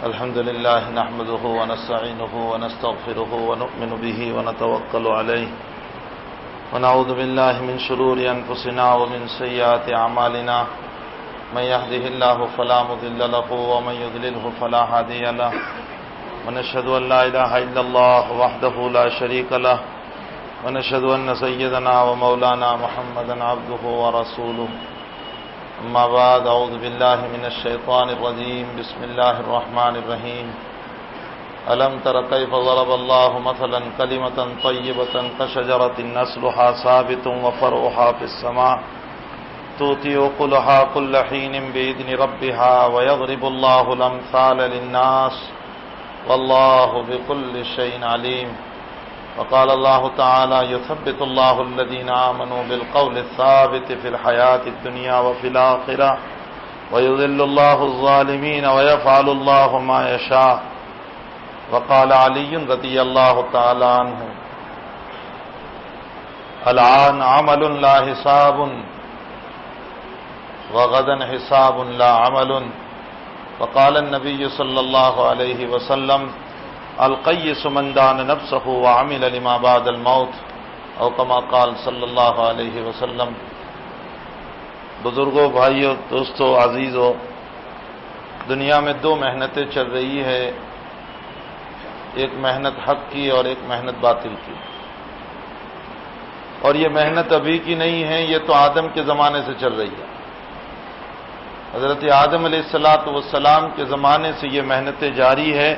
الحمد لله نحمده ونستعينه ونستغفره ونؤمن به ونتوكل عليه ونعوذ بالله من شرور أنفسنا ومن سيئات أعمالنا من يهده الله فلا مضل له ومن يضلله فلا هادي له ونشهد أن لا إله إلا الله وحده لا شريك له ونشهد أن سيدنا ومولانا محمدا عبده ورسوله أما بعد أعوذ بالله من الشيطان الرجيم بسم الله الرحمن الرحيم ألم تر كيف ضرب الله مثلا كلمة طيبة كشجرة أصلها ثابت وفرعها في السماء تؤتي أكلها كل حين بإذن ربها ويضرب الله الأمثال للناس والله بكل شيء عليم وقال الله تعالى يثبت الله الذين آمنوا بالقول الثابت في الحياة الدنيا وفي الآخرة ويذل الله الظالمين ويفعل الله ما يشاء وقال علي رضي الله تعالى عنه الآن عمل لا حساب وغدا حساب لا عمل وقال النبي صلى الله عليه وسلم القیس من دان نفسه وعمل لما بعد الموت او کما قال صلی اللہ علیہ وسلم۔ بزرگوں، بھائیوں، دوستوں، عزیزوں، دنیا میں دو محنتیں چل رہی ہے، ایک محنت حق کی اور ایک محنت باطل کی، اور یہ محنت ابھی کی نہیں ہے، یہ تو آدم کے زمانے سے چل رہی ہے۔ حضرت آدم علیہ السلام کے زمانے سے یہ محنتیں جاری ہے۔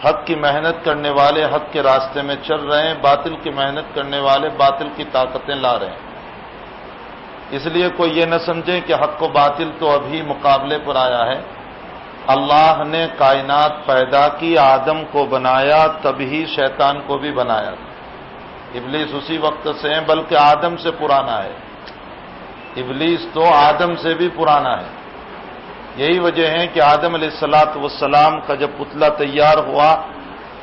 حق کی محنت کرنے والے حق کے راستے میں چل رہے ہیں، باطل کی محنت کرنے والے باطل کی طاقتیں لا رہے ہیں۔ اس لیے کوئی یہ نہ سمجھے کہ حق و باطل تو ابھی مقابلے پر آیا ہے۔ اللہ نے کائنات پیدا کی، آدم کو بنایا، تبھی شیطان کو بھی بنایا۔ ابلیس اسی وقت سے ہیں، بلکہ آدم سے پرانا ہے۔ ابلیس تو آدم سے بھی پرانا ہے۔ یہی وجہ ہے کہ آدم علیہ السلام کا جب پتلا تیار ہوا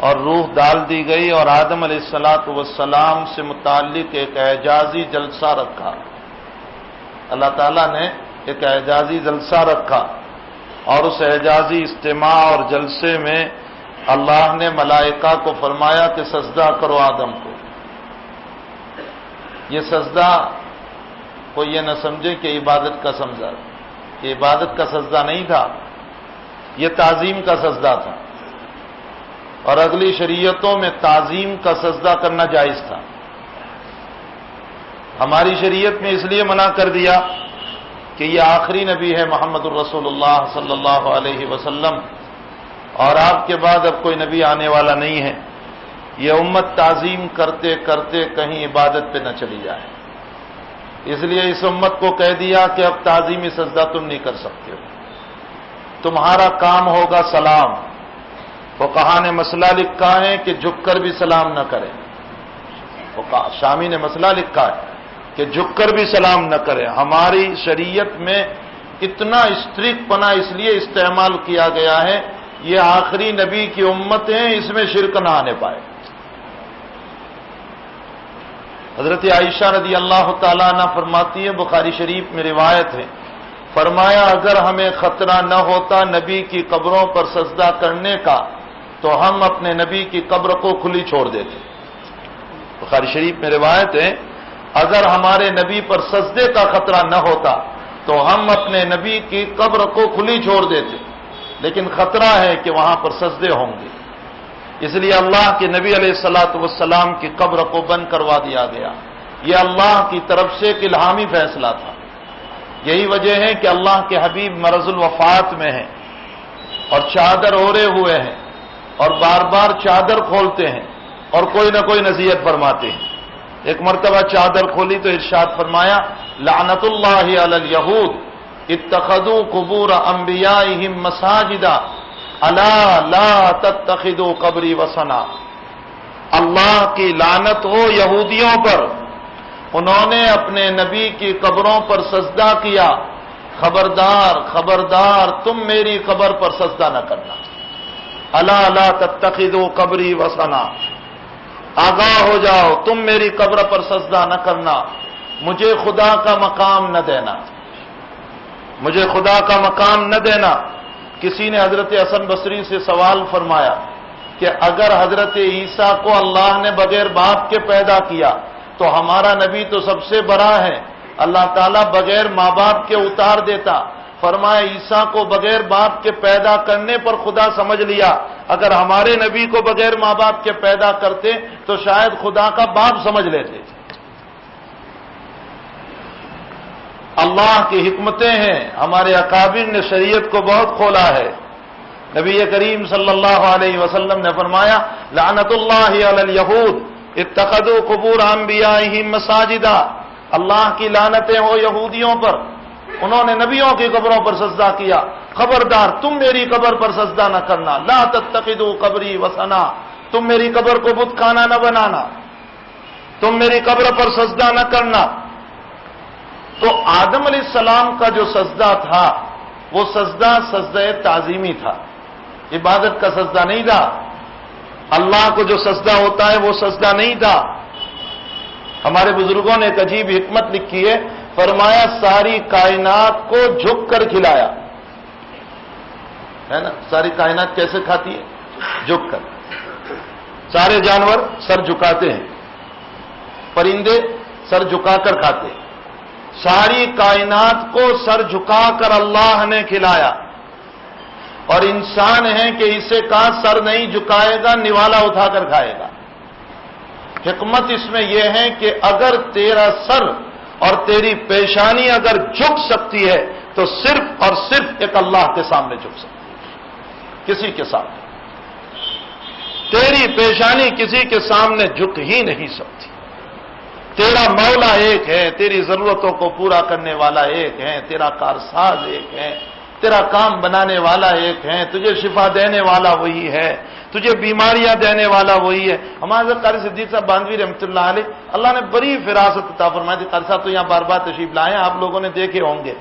اور روح ڈال دی گئی اور آدم علیہ السلام سے متعلق ایک اعجازی جلسہ رکھا، اللہ تعالیٰ نے ایک اعجازی جلسہ رکھا، اور اس اعجازی اجتماع اور جلسے میں اللہ نے ملائکہ کو فرمایا کہ سجدہ کرو آدم کو۔ یہ سجدہ کوئی یہ نہ سمجھے کہ عبادت کا سمجھا، یہ عبادت کا سجدہ نہیں تھا، یہ تعظیم کا سجدہ تھا، اور اگلی شریعتوں میں تعظیم کا سجدہ کرنا جائز تھا۔ ہماری شریعت میں اس لیے منع کر دیا کہ یہ آخری نبی ہے محمد الرسول اللہ صلی اللہ علیہ وسلم، اور آپ کے بعد اب کوئی نبی آنے والا نہیں ہے۔ یہ امت تعظیم کرتے کرتے کہیں عبادت پہ نہ چلی جائے، اس لیے اس امت کو کہہ دیا کہ اب تعظیمی سجدہ تم نہیں کر سکتے ہو، تمہارا کام ہوگا سلام۔ فقہا نے مسئلہ لکھا ہے کہ جھک کر بھی سلام نہ کریں، شامی نے مسئلہ لکھا ہے کہ جھک کر بھی سلام نہ کریں۔ ہماری شریعت میں اتنا اسٹرکٹ پنا اس لیے استعمال کیا گیا ہے، یہ آخری نبی کی امت ہے، اس میں شرک نہ آنے پائے۔ حضرت عائشہ رضی اللہ تعالیٰ عنہ فرماتی ہے، بخاری شریف میں روایت ہے، فرمایا اگر ہمیں خطرہ نہ ہوتا نبی کی قبروں پر سجدہ کرنے کا تو ہم اپنے نبی کی قبر کو کھلی چھوڑ دیتے۔ بخاری شریف میں روایت ہے، اگر ہمارے نبی پر سجدے کا خطرہ نہ ہوتا تو ہم اپنے نبی کی قبر کو کھلی چھوڑ دیتے، لیکن خطرہ ہے کہ وہاں پر سجدے ہوں گے، اس لیے اللہ کے نبی علیہ السلام کی قبر کو بند کروا دیا گیا۔ یہ اللہ کی طرف سے ایک الہامی فیصلہ تھا۔ یہی وجہ ہے کہ اللہ کے حبیب مرض الوفات میں ہیں اور چادر اوڑے ہوئے ہیں، اور بار بار چادر کھولتے ہیں اور کوئی نہ کوئی نصیحت فرماتے ہیں۔ ایک مرتبہ چادر کھولی تو ارشاد فرمایا، لعنت اللہ علی الیہود اتخذوا قبور انبیائہم مساجدا الا لا تتخذوا قبری وثنا۔ اللہ کی لعنت ہو یہودیوں پر، انہوں نے اپنے نبی کی قبروں پر سجدہ کیا، خبردار خبردار تم میری قبر پر سجدہ نہ کرنا۔ الا لا تتخذوا قبری وثنا، آگاہ ہو جاؤ تم میری قبر پر سجدہ نہ کرنا، مجھے خدا کا مقام نہ دینا، مجھے خدا کا مقام نہ دینا۔ کسی نے حضرت حسن بصری سے سوال فرمایا کہ اگر حضرت عیسیٰ کو اللہ نے بغیر باپ کے پیدا کیا تو ہمارا نبی تو سب سے بڑا ہے، اللہ تعالیٰ بغیر ماں باپ کے اتار دیتا۔ فرمایا عیسیٰ کو بغیر باپ کے پیدا کرنے پر خدا سمجھ لیا، اگر ہمارے نبی کو بغیر ماں باپ کے پیدا کرتے تو شاید خدا کا باپ سمجھ لیتے۔ اللہ کی حکمتیں ہیں، ہمارے اکابر نے شریعت کو بہت کھولا ہے۔ نبی کریم صلی اللہ علیہ وسلم نے فرمایا لعنت اللہ علی الیہود اتخذوا قبور انبیائہم مساجدا، اللہ کی لعنتیں ہو یہودیوں پر، انہوں نے نبیوں کی قبروں پر سجدہ کیا۔ خبردار تم میری قبر پر سجدہ نہ کرنا، لا تتخذوا قبری وثنا، تم میری قبر کو بت خانہ نہ بنانا، تم میری قبر پر سجدہ نہ کرنا۔ تو آدم علیہ السلام کا جو سجدہ تھا وہ سجدہ تعظیمی تھا، عبادت کا سجدہ نہیں تھا۔ اللہ کو جو سجدہ ہوتا ہے وہ سجدہ نہیں تھا۔ ہمارے بزرگوں نے ایک عجیب حکمت لکھی ہے، فرمایا ساری کائنات کو جھک کر کھلایا، ہے نا؟ ساری کائنات کیسے کھاتی ہے؟ جھک کر۔ سارے جانور سر جھکاتے ہیں، پرندے سر جھکا کر کھاتے ہیں، ساری کائنات کو سر جھکا کر اللہ نے کھلایا، اور انسان ہے کہ اسے کہا سر نہیں جھکائے گا نوالا اٹھا کر کھائے گا۔ حکمت اس میں یہ ہے کہ اگر تیرا سر اور تیری پیشانی اگر جھک سکتی ہے تو صرف اور صرف ایک اللہ کے سامنے جھک سکتی ہے، کسی کے سامنے۔ تیری پیشانی کسی کے سامنے جھک ہی نہیں سکتی۔ تیرا مولا ایک ہے، تیری ضرورتوں کو پورا کرنے والا ایک ہے، تیرا کارساز ایک ہے، تیرا کام بنانے والا ایک ہے، تجھے شفا دینے والا وہی ہے، تجھے بیماریاں دینے والا وہی ہے۔ ہمارے حضرت قاری صدیق صاحب باندھوی رحمۃ اللہ علیہ، اللہ نے بڑی فراست عطا فرمائی تھی۔ قاری صاحب تو یہاں بار بار تشریف لائے ہیں، آپ لوگوں نے دیکھے ہوں گے۔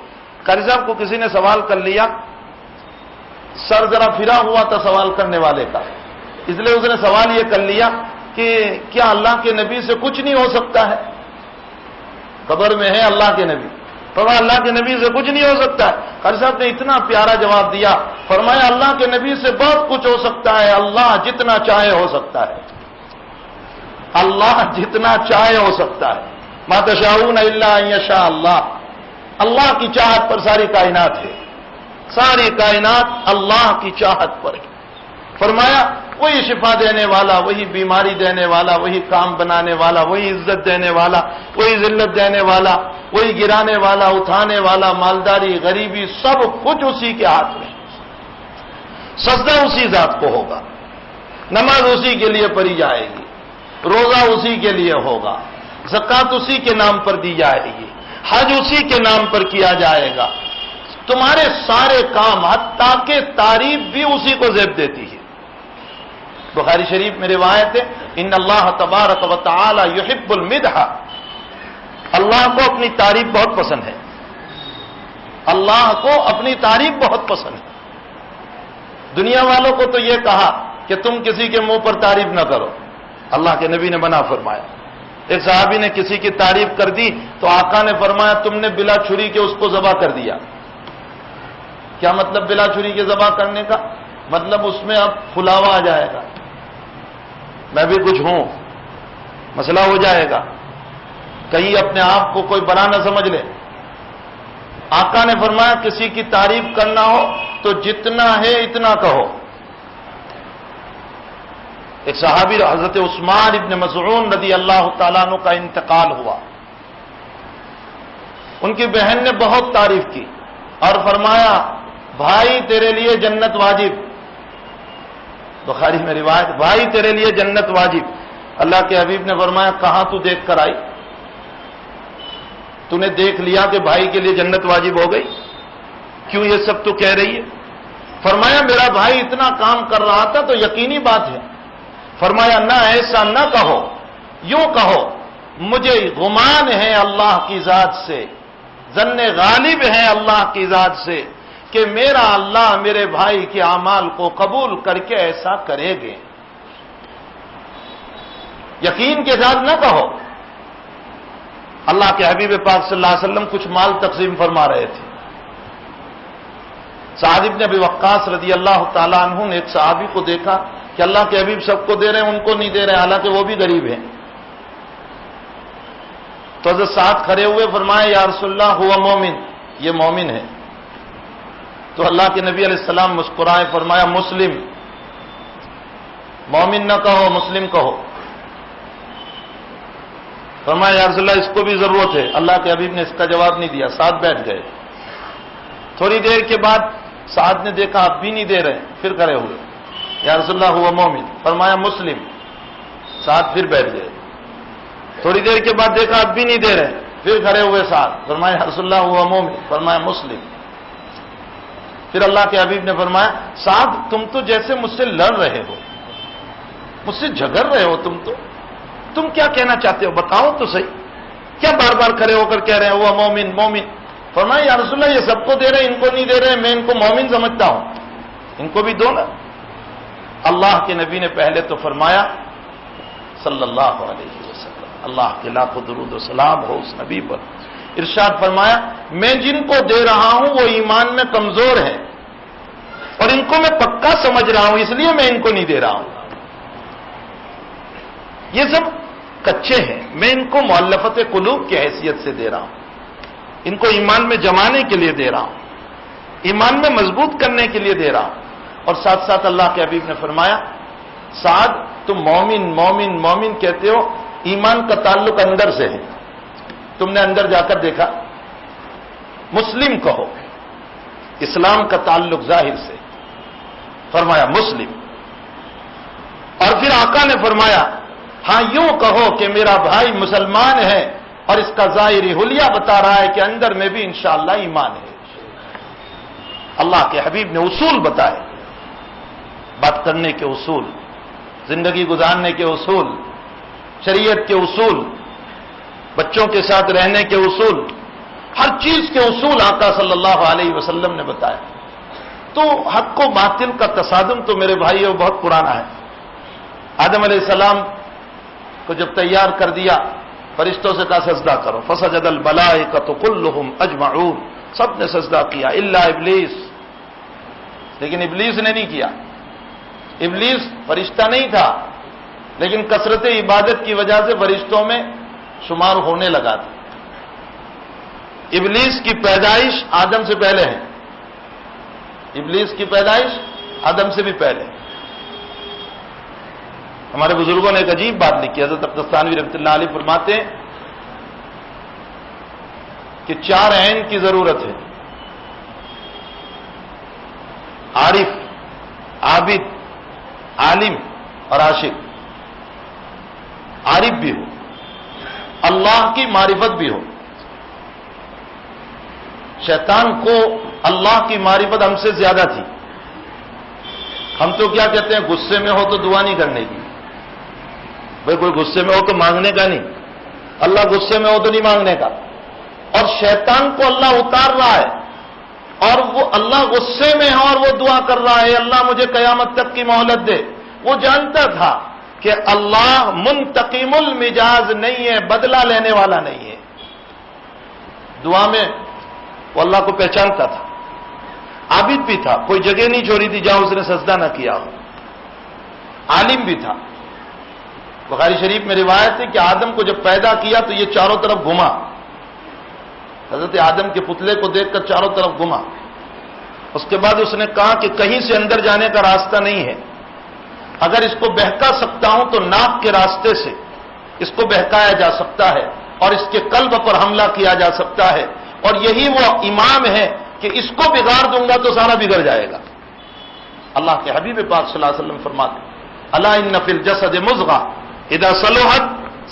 قاری صاحب کو کسی نے سوال کر لیا، سر ذرا پھرا ہوا تھا سوال کرنے والے کا، اس لیے اس نے سوال یہ کر لیا کہ کیا اللہ کے نبی سے کچھ نہیں ہو سکتا ہے؟ قبر میں ہے اللہ کے نبی، فرمایا اللہ کے نبی سے کچھ نہیں ہو سکتا ہے۔ قاری صاحب نے اتنا پیارا جواب دیا، فرمایا اللہ کے نبی سے بہت کچھ ہو سکتا ہے، اللہ جتنا چاہے ہو سکتا ہے، اللہ جتنا چاہے ہو سکتا ہے۔ ما تشاءون الا ان یشاء اللہ، اللہ کی چاہت پر ساری کائنات ہے، ساری کائنات اللہ کی چاہت پر ہے۔ فرمایا وہی شفا دینے والا، وہی بیماری دینے والا، وہی کام بنانے والا، وہی عزت دینے والا، وہی ذلت دینے والا، وہی گرانے والا، اٹھانے والا، مالداری غریبی سب کچھ اسی کے ہاتھ میں۔ سجدہ اسی ذات کو ہوگا، نماز اسی کے لیے پڑھی جائے گی، روزہ اسی کے لیے ہوگا، زکوٰۃ اسی کے نام پر دی جائے گی، حج اسی کے نام پر کیا جائے گا۔ تمہارے سارے کام حتیٰ کہ تعریف بھی اسی کو زیب دیتی ہے۔ بخاری شریف میں روایت ہے ان اللہ تبارک و تعالی یحب المدح، اللہ کو اپنی تعریف بہت پسند ہے، اللہ کو اپنی تعریف بہت پسند ہے۔ دنیا والوں کو تو یہ کہا کہ تم کسی کے منہ پر تعریف نہ کرو، اللہ کے نبی نے منع فرمایا۔ ایک صحابی نے کسی کی تعریف کر دی تو آقا نے فرمایا تم نے بلا چھری کے اس کو ذبح کر دیا۔ کیا مطلب بلا چھری کے ذبح کرنے کا؟ مطلب اس میں اب پھلاوا آ جائے گا، میں بھی کچھ ہوں، مسئلہ ہو جائے گا، کہیں اپنے آپ کو کوئی بڑا نہ سمجھ لے۔ آقا نے فرمایا کسی کی تعریف کرنا ہو تو جتنا ہے اتنا کہو۔ ایک صحابی حضرت عثمان ابن مسعود رضی اللہ تعالیٰ عنہ کا انتقال ہوا، ان کی بہن نے بہت تعریف کی اور فرمایا بھائی تیرے لیے جنت واجب، بخاری میں روایت، بھائی تیرے لیے جنت واجب۔ اللہ کے حبیب نے فرمایا کہاں تو دیکھ کر آئی؟ تو نے دیکھ لیا کہ بھائی کے لیے جنت واجب ہو گئی؟ کیوں یہ سب تو کہہ رہی ہے؟ فرمایا میرا بھائی اتنا کام کر رہا تھا تو یقینی بات ہے۔ فرمایا نہ ایسا نہ کہو، یوں کہو مجھے گمان ہے اللہ کی ذات سے، ظن غالب ہے اللہ کی ذات سے کہ میرا اللہ میرے بھائی کے اعمال کو قبول کر کے ایسا کرے گے۔ یقین کے ساتھ نہ کہو۔ اللہ کے حبیب پاک صلی اللہ علیہ وسلم کچھ مال تقسیم فرما رہے تھے، سعد بن ابی وقاص رضی اللہ تعالیٰ عنہ نے ایک صحابی کو دیکھا کہ اللہ کے حبیب سب کو دے رہے ہیں، ان کو نہیں دے رہے، حالانکہ وہ بھی غریب ہیں۔ تو حضرت سعد کھڑے ہوئے فرمایا یا رسول اللہ ہوا مومن، یہ مومن ہے۔ تو اللہ کے نبی علیہ السلام مسکرائے، فرمایا مسلم، مومن نہ کہو، مسلم کہو۔ فرمایا یا رسول اللہ اس کو بھی ضرورت ہے۔ اللہ کے حبیب نے اس کا جواب نہیں دیا، ساتھ بیٹھ گئے۔ تھوڑی دیر کے بعد سعد نے دیکھا اب بھی نہیں دے رہے، پھر کھڑے ہوئے، یا رسول اللہ ہوا مومن، فرمایا مسلم، سعد پھر بیٹھ گئے۔ تھوڑی دیر کے بعد دیکھا اب بھی نہیں دے رہے، پھر کھڑے ہوئے سعد، فرمایا یا رسول اللہ ہوا مومن، فرمایا مسلم۔ پھر اللہ کے حبیب نے فرمایا سعد تم تو جیسے مجھ سے لڑ رہے ہو، مجھ سے جھگڑ رہے ہو، تم کیا کہنا چاہتے ہو، بتاؤ تو صحیح، کیا بار بار کھڑے ہو کر کہہ رہے ہیں وہ مومن مومن؟ فرمایا یا رسول اللہ یہ سب کو دے رہے ہیں، ان کو نہیں دے رہے، میں ان کو مومن سمجھتا ہوں، ان کو بھی دو نا۔ اللہ کے نبی نے پہلے تو فرمایا صلی اللہ علیہ وسلم، اللہ کے لاکھوں درود و سلام ہو اس نبی پر، ارشاد فرمایا میں جن کو دے رہا ہوں وہ ایمان میں کمزور ہیں اور ان کو میں پکا سمجھ رہا ہوں، اس لیے میں ان کو نہیں دے رہا ہوں۔ یہ سب کچے ہیں، میں ان کو مؤلفت قلوب کی حیثیت سے دے رہا ہوں، ان کو ایمان میں جمانے کے لیے دے رہا ہوں، ایمان میں مضبوط کرنے کے لیے دے رہا ہوں۔ اور ساتھ ساتھ اللہ کے حبیب نے فرمایا سعد تم مومن مومن مومن کہتے ہو، ایمان کا تعلق اندر سے ہے، تم نے اندر جا کر دیکھا، مسلم کہو، اسلام کا تعلق ظاہر سے، فرمایا مسلم۔ اور پھر آقا نے فرمایا ہاں یوں کہو کہ میرا بھائی مسلمان ہے اور اس کا ظاہری حلیہ بتا رہا ہے کہ اندر میں بھی انشاءاللہ ایمان ہے۔ اللہ کے حبیب نے اصول بتائے، بات کرنے کے اصول، زندگی گزارنے کے اصول، شریعت کے اصول، بچوں کے ساتھ رہنے کے اصول، ہر چیز کے اصول آقا صلی اللہ علیہ وسلم نے بتایا۔ تو حق و باطل کا تصادم تو میرے بھائیو بہت پرانا ہے۔ آدم علیہ السلام کو جب تیار کر دیا، فرشتوں سے کہا سجدہ کرو، فسجد الملائکۃ کلھم اجمعون، سب نے سجدہ کیا الا ابلیس، لیکن ابلیس نے نہیں کیا۔ ابلیس فرشتہ نہیں تھا، لیکن کثرت عبادت کی وجہ سے فرشتوں میں شمار ہونے لگا تھا۔ ابلیس کی پیدائش آدم سے پہلے ہے، ابلیس کی پیدائش آدم سے بھی پہلے۔ ہمارے بزرگوں نے ایک عجیب بات لکھی، حضرت اقدستانوی رحمۃ اللہ علیہ فرماتے ہیں کہ 4 عین کی ضرورت ہے، عارف، عابد، عالم اور عاشق۔ عارف بھی ہو، اللہ کی معرفت بھی ہو۔ شیطان کو اللہ کی معرفت ہم سے زیادہ تھی۔ ہم تو کیا کہتے ہیں، غصے میں ہو تو دعا نہیں کرنے کی، بھائی کوئی غصے میں ہو تو مانگنے کا نہیں، اللہ غصے میں ہو تو نہیں مانگنے کا۔ اور شیطان کو اللہ اتار رہا ہے اور وہ اللہ غصے میں ہے اور وہ دعا کر رہا ہے اللہ مجھے قیامت تک کی مہلت دے۔ وہ جانتا تھا کہ اللہ منتقم المجاز نہیں ہے، بدلہ لینے والا نہیں ہے۔ دعا میں وہ اللہ کو پہچانتا تھا، عابد بھی تھا، کوئی جگہ نہیں چھوڑی تھی جہاں اس نے سجدہ نہ کیا ہو، عالم بھی تھا۔ بخاری شریف میں روایت ہے کہ آدم کو جب پیدا کیا تو یہ چاروں طرف گھما، حضرت آدم کے پتلے کو دیکھ کر چاروں طرف گھما۔ اس کے بعد اس نے کہا کہ کہیں سے اندر جانے کا راستہ نہیں ہے، اگر اس کو بہکا سکتا ہوں تو ناک کے راستے سے اس کو بہکایا جا سکتا ہے اور اس کے قلب پر حملہ کیا جا سکتا ہے، اور یہی وہ امام ہے کہ اس کو بگاڑ دوں گا تو سارا بگڑ جائے گا۔ اللہ کے حبیب پاک صلی اللہ علیہ وسلم فرماتے الا ان فی الجسد مضغہ اذا صلحت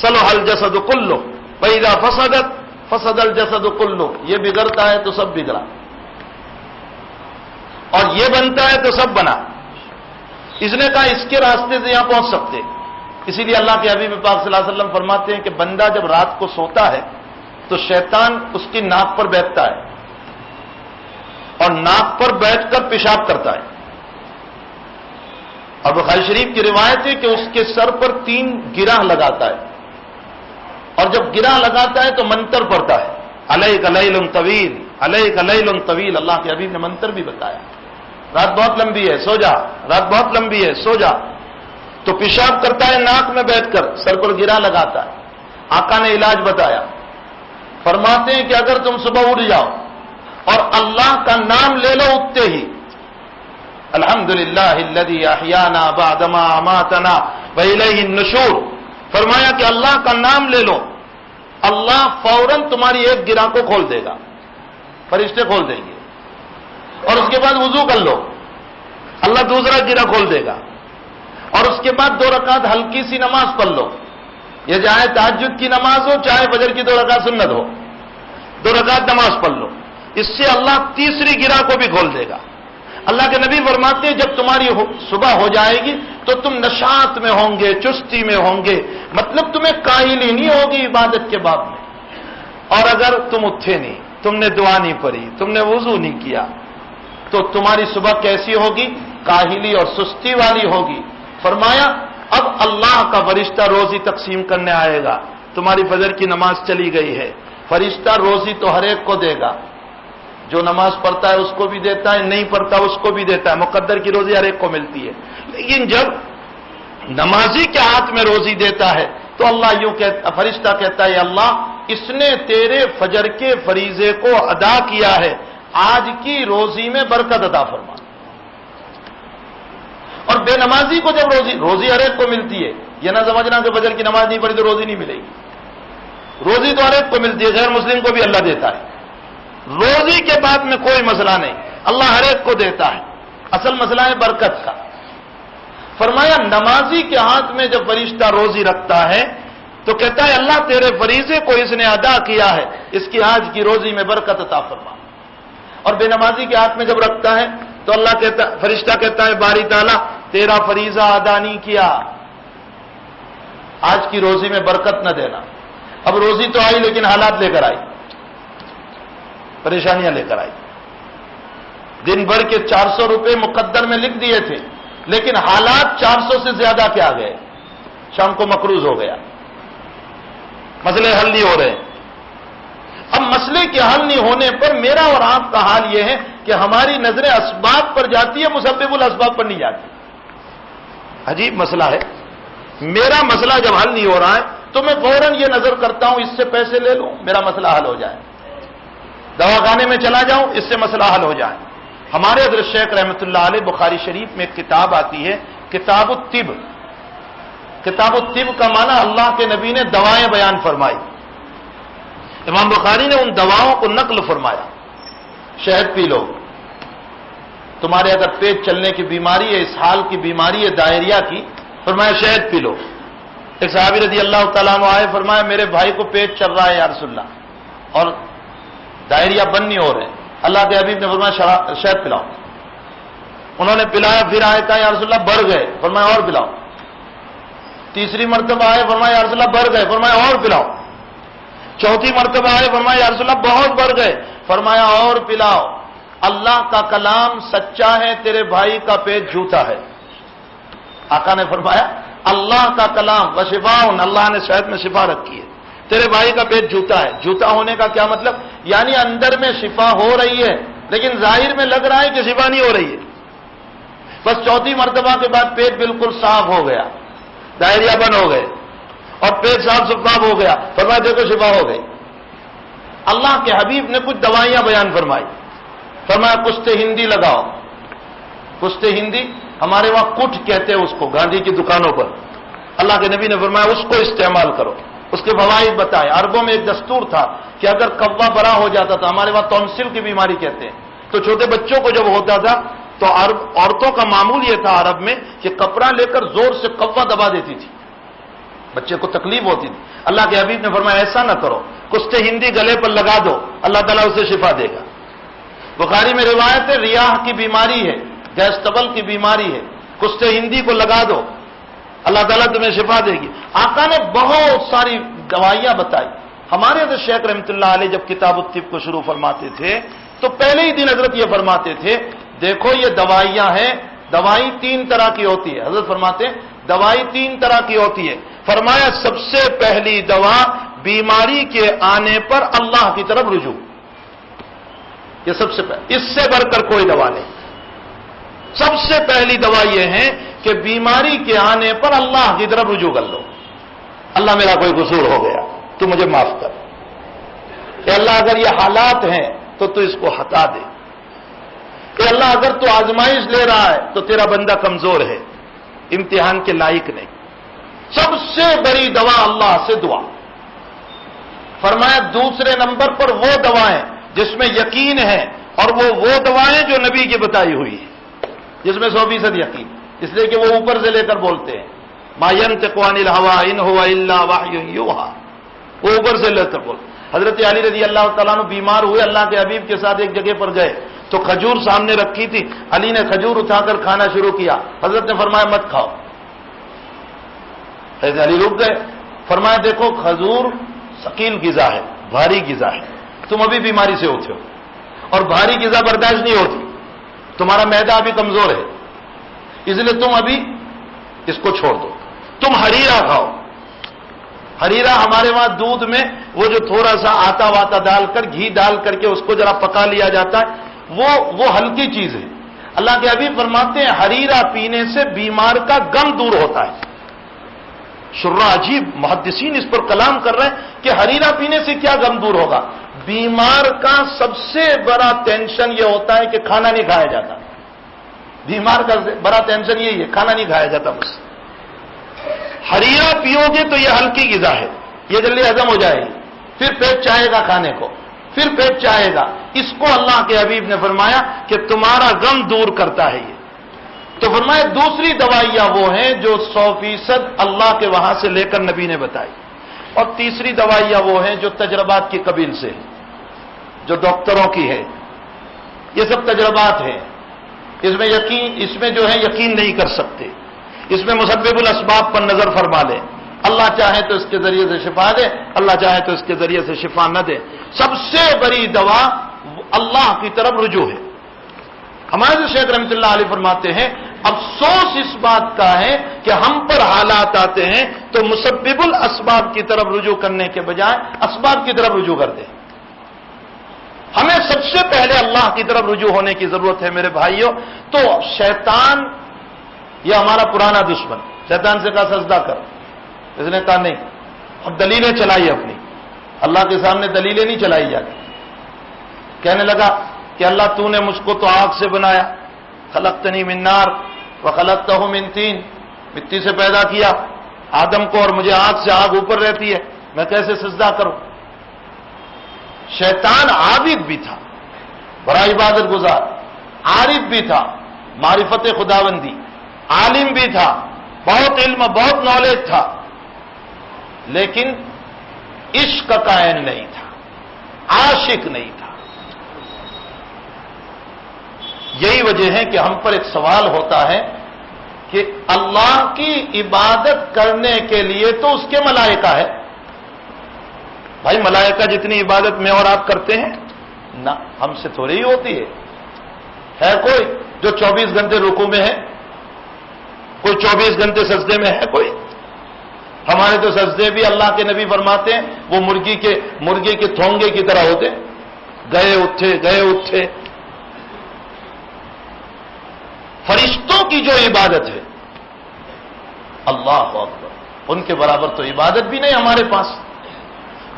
صلح الجسد کلہ واذا فسدت فسد الجسد کلہ، یہ بگڑتا ہے تو سب بگڑا، اور یہ بنتا ہے تو سب بنا۔ اس نے کہا اس کے راستے سے یہاں پہنچ سکتے، اسی لیے اللہ کے حبیب پاک صلی اللہ علیہ وسلم فرماتے ہیں کہ بندہ جب رات کو سوتا ہے تو شیطان اس کی ناک پر بیٹھتا ہے اور ناک پر بیٹھ کر پیشاب کرتا ہے، اور بخاری شریف کی روایت ہے کہ اس کے سر پر 3 گرہ لگاتا ہے، اور جب گرہ لگاتا ہے تو منتر پڑھتا ہے، علیک لیل طویل، علیک لیل طویل، اللہ کے حبیب نے منتر بھی بتایا۔ رات بہت لمبی ہے سو جا، رات بہت لمبی ہے سو جا، تو پیشاب کرتا ہے ناک میں بیٹھ کر، سر پر گرا لگاتا ہے۔ آقا نے علاج بتایا، فرماتے ہیں کہ اگر تم صبح اٹھ جاؤ اور اللہ کا نام لے لو اٹھتے ہی، الحمدللہ الذی احیانا بعدما اماتنا والیہ النشور، فرمایا کہ اللہ کا نام لے لو، اللہ فوراً تمہاری ایک گرہ کو کھول دے گا، فرشتے کھول دیں گے، اور اس کے بعد وضو کر لو، اللہ دوسرا گرہ کھول دے گا، اور اس کے بعد 2 رکعت ہلکی سی نماز پڑھ لو، یہ چاہے تہجد کی نماز ہو چاہے فجر کی 2 رکعت سنت ہو، 2 رکعت نماز پڑھ لو، اس سے اللہ تیسری گرہ کو بھی کھول دے گا۔ اللہ کے نبی فرماتے ہیں جب تمہاری صبح ہو جائے گی تو تم نشاط میں ہوں گے، چستی میں ہوں گے، مطلب تمہیں کاہلی نہیں ہوگی عبادت کے بعد میں۔ اور اگر تم اٹھے نہیں، تم نے دعا نہیں پڑھی، تم نے وضو نہیں کیا، تو تمہاری صبح کیسی ہوگی؟ کاہلی اور سستی والی ہوگی۔ فرمایا اب اللہ کا فرشتہ روزی تقسیم کرنے آئے گا، تمہاری فجر کی نماز چلی گئی ہے، فرشتہ روزی تو ہر ایک کو دے گا، جو نماز پڑھتا ہے اس کو بھی دیتا ہے، نہیں پڑھتا اس کو بھی دیتا ہے، مقدر کی روزی ہر ایک کو ملتی ہے۔ لیکن جب نمازی کے ہاتھ میں روزی دیتا ہے تو اللہ یوں کہتا، فرشتہ کہتا ہے اللہ اس نے تیرے فجر کے فریضے کو ادا کیا ہے، آج کی روزی میں برکت عطا فرما۔ اور بے نمازی کو جب روزی ہر ایک کو ملتی ہے، یہ نہ سمجھنا کہ فجر کی نماز نہیں پڑھی تو روزی نہیں ملے گی، روزی تو ہر ایک کو ملتی ہے، غیر مسلم کو بھی اللہ دیتا ہے، روزی کے بعد میں کوئی مسئلہ نہیں، اللہ ہر ایک کو دیتا ہے، اصل مسئلہ ہے برکت کا۔ فرمایا نمازی کے ہاتھ میں جب فرشتہ روزی رکھتا ہے تو کہتا ہے اللہ تیرے فریضے کو اس نے ادا کیا ہے، اس کی آج کی روزی میں برکت عطا فرما۔ اور بے نمازی کے ہاتھ میں جب رکھتا ہے تو اللہ کہتا، فرشتہ کہتا ہے باری تعالیٰ تیرا فریضہ ادا نہیں کیا، آج کی روزی میں برکت نہ دینا۔ اب روزی تو آئی لیکن حالات لے کر آئی، پریشانیاں لے کر آئی۔ دن بھر کے 400 روپے مقدر میں لکھ دیے تھے، لیکن حالات 400 سے زیادہ کے آ گئے، شام کو مقروض ہو گیا، مسئلے حل نہیں ہو رہے۔ اب مسئلے کے حل نہیں ہونے پر میرا اور آپ کا حال یہ ہے کہ ہماری نظریں اسباب پر جاتی ہے، مسبب الاسباب پر نہیں جاتی۔ عجیب مسئلہ ہے، میرا مسئلہ جب حل نہیں ہو رہا ہے تو میں فوراً یہ نظر کرتا ہوں اس سے پیسے لے لوں میرا مسئلہ حل ہو جائے، دواخانے میں چلا جاؤں اس سے مسئلہ حل ہو جائے۔ ہمارے حضرت شیخ رحمۃ اللہ علیہ بخاری شریف میں ایک کتاب آتی ہے کتاب الطب، کتاب الطب کا معنی اللہ کے نبی نے دوائیں بیان فرمائی، امام بخاری نے ان دواؤں کو نقل فرمایا۔ شہد پی لو، تمہارے اگر پیٹ چلنے کی بیماری ہے، اسہال کی بیماری ہے، ڈائریا کی، فرمایا شہد پی لو۔ ایک صحابی رضی اللہ تعالیٰ عنہ آئے، فرمایا میرے بھائی کو پیٹ چل رہا ہے یا رسول اللہ، اور ڈائریا بند نہیں ہو رہے، اللہ کے حبیب نے فرمایا شہد پلاؤ۔ انہوں نے پلایا، پھر آئے کہا یا رسول اللہ بڑھ گئے، فرمایا اور پلاؤ۔ تیسری مرتبہ آئے، فرمایا یا رسول اللہ بڑھ گئے، فرمایا اور پلاؤ۔ چوتھی مرتبہ آئے، فرمایا یا رسول اللہ بہت بڑھ گئے، فرمایا اور پلاؤ۔ اللہ کا کلام سچا ہے، تیرے بھائی کا پیٹ جھوٹا ہے۔ آقا نے فرمایا اللہ کا کلام وشفاء، اللہ نے شہد میں شفا رکھی ہے، تیرے بھائی کا پیٹ جھوٹا ہے۔ جھوٹا ہونے کا کیا مطلب؟ یعنی اندر میں شفا ہو رہی ہے لیکن ظاہر میں لگ رہا ہے کہ شفا نہیں ہو رہی ہے۔ بس چوتھی مرتبہ کے بعد پیٹ بالکل صاف ہو گیا، ڈائریا بند ہو گئے اور پیٹ صاف صاف ہو گیا، فرمایا دیکھو شفا ہو گئی۔ اللہ کے حبیب نے کچھ دوائیاں بیان فرمائی، فرمایا کشتے ہندی لگاؤ۔ کشتے ہندی ہمارے وہاں کٹ کہتے ہیں اس کو، گاندھی کی دکانوں پر، اللہ کے نبی نے فرمایا اس کو استعمال کرو، اس کے فوائد بتائے۔ عربوں میں ایک دستور تھا کہ اگر کوا بڑا ہو جاتا تھا، ہمارے وہاں ٹونسل کی بیماری کہتے ہیں، تو چھوٹے بچوں کو جب ہوتا تھا تو عورتوں کا معمول یہ تھا عرب میں کہ کپڑا لے کر زور سے کوا دبا دیتی تھی، بچے کو تکلیف ہوتی تھی۔ اللہ کے حبیب نے فرمایا ایسا نہ کرو، کشتے ہندی گلے پر لگا دو، اللہ تعالیٰ اسے شفا دے گا۔ بخاری میں روایت ہے ریاح کی بیماری ہے، گیس ٹبل کی بیماری ہے، کشتے ہندی کو لگا دو، اللہ تعالیٰ تمہیں شفا دے گی۔ آقا نے بہت ساری دوائیاں بتائی۔ ہمارے حضرت شیخ رحمۃ اللہ علیہ جب کتاب الطب کو شروع فرماتے تھے تو پہلے ہی دن حضرت یہ فرماتے تھے دیکھو یہ دوائیاں ہیں، دوائی 3 طرح کی ہوتی ہے۔ حضرت فرماتے ہیں دوائی 3 طرح کی ہوتی ہے۔ فرمایا سب سے پہلی دوا بیماری کے آنے پر اللہ کی طرف رجوع، یہ سب سے پہلے، اس سے بڑھ کر کوئی دوا نہیں۔ سب سے پہلی دوا یہ ہے کہ بیماری کے آنے پر اللہ کی طرف رجوع کر لو. اللہ میرا کوئی قصور ہو گیا تو مجھے معاف کر. کہ اللہ اگر یہ حالات ہیں تو اس کو ہٹا دے. کہ اللہ اگر تو آزمائش لے رہا ہے تو تیرا بندہ کمزور ہے، امتحان کے لائق نہیں. سب سے بڑی دوا اللہ سے دعا. فرمایا دوسرے نمبر پر وہ دوائیں جس میں یقین ہے، اور وہ دوائیں جو نبی کی بتائی ہوئی ہیں جس میں 100% یقین، اس لیے کہ وہ اوپر سے لے کر بولتے ہیں. ما ينطق عن الهوى ان هو الا وحی یوحى، وہ اوپر سے لے کر بولتے. حضرت علی رضی اللہ تعالیٰ عنہ بیمار ہوئے، اللہ کے حبیب کے ساتھ ایک جگہ پر گئے تو کھجور سامنے رکھی تھی. علی نے کھجور اٹھا کر کھانا شروع کیا. حضرت نے فرمایا مت کھاؤ. حضرت علی رک گئے. فرمایا دیکھو کھجور ثقیل غذا ہے، بھاری غذا ہے، تم ابھی بیماری سے ہوتے ہو اور بھاری غذا برداشت نہیں ہوتی، تمہارا معدہ ابھی کمزور ہے، اس لیے تم ابھی اس کو چھوڑ دو. تم ہریرا کھاؤ. ہریرا ہمارے وہاں دودھ میں وہ جو تھوڑا سا آٹا واتا ڈال کر گھی ڈال کر کے اس کو ذرا پکا لیا جاتا ہے، وہ ہلکی چیز ہے. اللہ کے حبیب فرماتے ہیں ہریرا پینے سے بیمار کا غم دور ہوتا ہے. شرح عجیب محدثین اس پر کلام کر رہے ہیں کہ ہریرا پینے سے کیا غم دور ہوگا. بیمار کا سب سے بڑا ٹینشن یہ ہوتا ہے کہ کھانا نہیں کھایا جاتا. بیمار کا بڑا ٹینشن یہی ہے، کھانا نہیں کھایا جاتا مجھ سے. ہریرا پیو گے تو یہ ہلکی غذا ہے، یہ جلدی ہضم ہو جائے گی، پھر پیٹ چاہے گا کھانے کو، پھر پیٹ چاہے گا. اس کو اللہ کے حبیب نے فرمایا کہ تمہارا غم دور کرتا ہے یہ. تو فرمایا دوسری دوائیاں وہ ہیں جو 100% اللہ کے وہاں سے لے کر نبی نے بتائی. اور تیسری دوائیاں وہ ہیں جو تجربات کی قبیل سے ہیں، جو ڈاکٹروں کی ہے. یہ سب تجربات ہیں، اس میں جو ہے یقین نہیں کر سکتے. اس میں مسبب الاسباب پر نظر فرما لے. اللہ چاہے تو اس کے ذریعے سے شفا دے، اللہ چاہے تو اس کے ذریعے سے شفا نہ دے. سب سے بڑی دوا اللہ کی طرف رجوع ہے. ہمارے شیخ رحمۃ اللہ علیہ فرماتے ہیں افسوس اس بات کا ہے کہ ہم پر حالات آتے ہیں تو مسبب الاسباب کی طرف رجوع کرنے کے بجائے اسباب کی طرف رجوع کرتے ہیں. ہمیں سب سے پہلے اللہ کی طرف رجوع ہونے کی ضرورت ہے میرے بھائیوں. تو شیطان یہ ہمارا پرانا دشمن، شیطان سے کہا سجدہ کر، اس نے کہا نہیں. اب دلیلیں چلائی اپنی، اللہ کے سامنے دلیلیں نہیں چلائی جاتی. کہنے لگا کہ اللہ تو نے مجھ کو تو آگ سے بنایا، خلقتنی من نار وخلقتہ من طین، مٹی سے پیدا کیا آدم کو اور مجھے آگ سے، آگ اوپر رہتی ہے، میں کیسے سجدہ کروں. شیطان عابد بھی تھا، بڑا عبادت گزار، عارف بھی تھا، معرفت خداوندی، عالم بھی تھا، بہت علم بہت نالج تھا، لیکن عشق کا عین نہیں تھا، عاشق نہیں تھا. یہی وجہ ہے کہ ہم پر ایک سوال ہوتا ہے کہ اللہ کی عبادت کرنے کے لیے تو اس کے ملائکہ ہے. بھائی ملائکہ جتنی عبادت میں اور آپ کرتے ہیں نہ، ہم سے تھوڑی ہی ہوتی ہے. کوئی جو 24 گھنٹے رکوع میں ہے، کوئی 24 گھنٹے سجدے میں ہے کوئی؟ ہمارے تو سجدے بھی اللہ کے نبی فرماتے ہیں وہ مرغی کے تھونگے کی طرح ہوتے، گئے اٹھے. فرشتوں کی جو عبادت ہے اللہ اکبر، ان کے برابر تو عبادت بھی نہیں ہمارے پاس.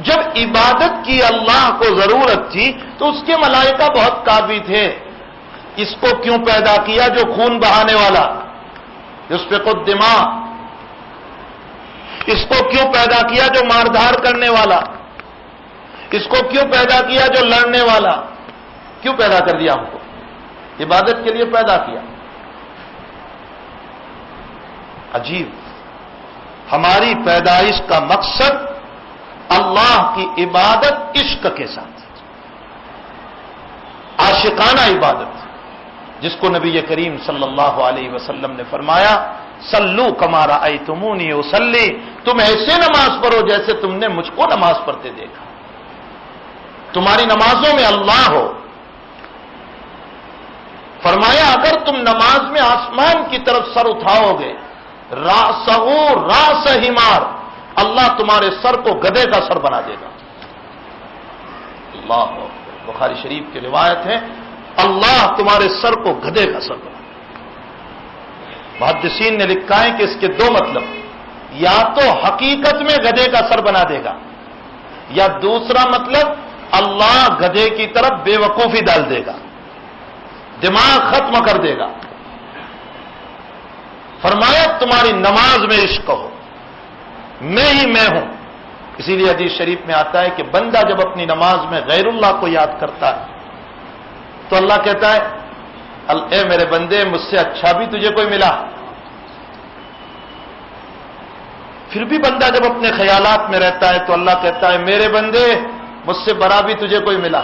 جب عبادت کی اللہ کو ضرورت تھی تو اس کے ملائکہ بہت کافی تھے. اس کو کیوں پیدا کیا جو خون بہانے والا، اس پہ خود دماغ. اس کو کیوں پیدا کیا جو ماردھار کرنے والا، اس کو کیوں پیدا کیا جو لڑنے والا. کیوں پیدا کر دیا ہم کو؟ عبادت کے لیے پیدا کیا. عجیب، ہماری پیدائش کا مقصد اللہ کی عبادت عشق کے ساتھ، عاشقانہ عبادت، جس کو نبی کریم صلی اللہ علیہ وسلم نے فرمایا صلو کما رأیتمونی اصلی، تم ایسے نماز پڑھو جیسے تم نے مجھ کو نماز پڑھتے دیکھا. تمہاری نمازوں میں اللہ ہو. فرمایا اگر تم نماز میں آسمان کی طرف سر اٹھاؤ گے، راسہ راس حمار، اللہ تمہارے سر کو گدھے کا سر بنا دے گا. اللہ اکبر. بخاری شریف کی روایت ہے اللہ تمہارے سر کو گدھے کا سر بنا. محدثین نے لکھا ہے کہ اس کے دو مطلب، یا تو حقیقت میں گدھے کا سر بنا دے گا، یا دوسرا مطلب اللہ گدھے کی طرف بے وقوفی ڈال دے گا، دماغ ختم کر دے گا۔ فرمایا تمہاری نماز میں عشق ہو، میں ہی میں ہوں۔ اسی لیے حدیث شریف میں آتا ہے کہ بندہ جب اپنی نماز میں غیر اللہ کو یاد کرتا ہے تو اللہ کہتا ہے اے میرے بندے مجھ سے اچھا بھی تجھے کوئی ملا۔ پھر بھی بندہ جب اپنے خیالات میں رہتا ہے تو اللہ کہتا ہے میرے بندے مجھ سے برا بھی تجھے کوئی ملا۔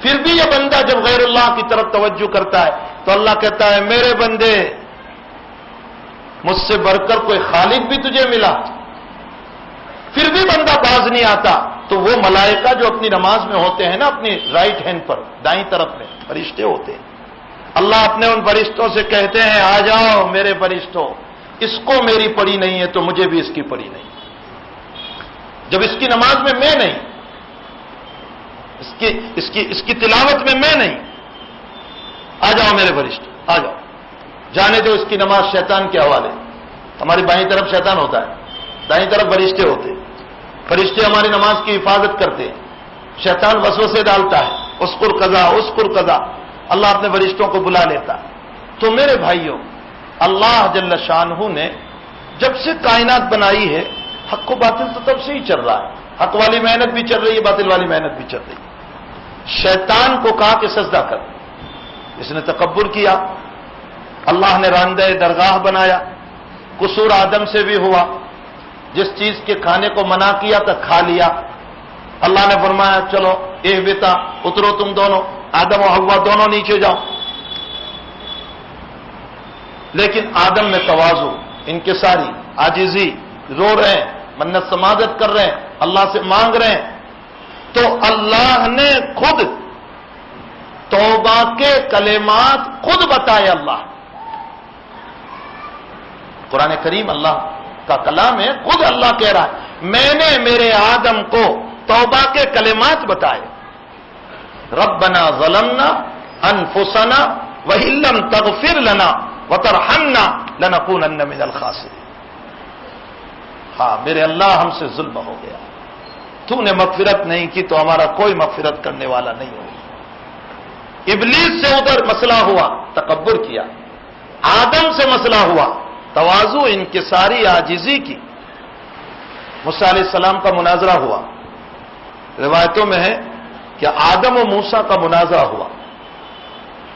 پھر بھی یہ بندہ جب غیر اللہ کی طرف توجہ کرتا ہے تو اللہ کہتا ہے میرے بندے مجھ سے بڑھ کر کوئی خالق بھی تجھے ملا۔ پھر بھی بندہ باز نہیں آتا تو وہ ملائکہ جو اپنی نماز میں ہوتے ہیں نا، اپنی رائٹ ہینڈ پر دائیں طرف میں فرشتے ہوتے ہیں، اللہ اپنے ان فرشتوں سے کہتے ہیں آ جاؤ میرے فرشتوں، اس کو میری پڑی نہیں ہے تو مجھے بھی اس کی پڑی نہیں۔ جب اس کی نماز میں میں نہیں، اس کی تلاوت میں میں نہیں، آ جاؤ میرے فرشتے آ جاؤ۔ جانے دو اس کی نماز شیطان کے حوالے۔ ہماری بائیں طرف شیطان ہوتا ہے، دائیں طرف فرشتے ہوتے ہیں۔ فرشتے ہماری نماز کی حفاظت کرتے ہیں، شیطان وسوسے ڈالتا ہے، اذکر قضا اذکر قضا، اللہ اپنے فرشتوں کو بلا لیتا ہے۔ تو میرے بھائیوں، اللہ جل شانہ نے جب سے کائنات بنائی ہے، حق و باطل تو تب سے ہی چل رہا ہے، حق والی محنت بھی چل رہی ہے، باطل والی محنت بھی چل رہی ہے۔ شیطان کو کہا کہ سجدہ کر، اس نے تکبر کیا، اللہ نے راندہ درگاہ بنایا، قصور آدم سے بھی ہوا، جس چیز کے کھانے کو منع کیا تھا کھا لیا۔ اللہ نے فرمایا چلو اہبطا، اترو تم دونوں، آدم و حوا دونوں نیچے جاؤ۔ لیکن آدم میں تواضع، انکساری، عاجزی، رو رہے ہیں، منت سماجت کر رہے ہیں، اللہ سے مانگ رہے ہیں، تو اللہ نے خود توبہ کے کلمات خود بتائے۔ اللہ قرآن کریم اللہ کا کلام ہے، خود اللہ کہہ رہا ہے میں نے میرے آدم کو توبہ کے کلمات بتائے۔ ربنا ظلمنا انفسنا وان لم تغفر لنا وترحمنا لنکونن من الخاسرین۔ ہاں میرے اللہ ہم سے ظلم ہو گیا، تو نے مغفرت نہیں کی تو ہمارا کوئی مغفرت کرنے والا نہیں ہوگا۔ ابلیس سے ادھر مسئلہ ہوا، تکبر کیا، آدم سے مسئلہ ہوا، تواضع، انکساری، عاجزی کی۔ موسیٰ علیہ السلام کا مناظرہ ہوا، روایتوں میں ہے کہ آدم و موسیٰ کا مناظرہ ہوا۔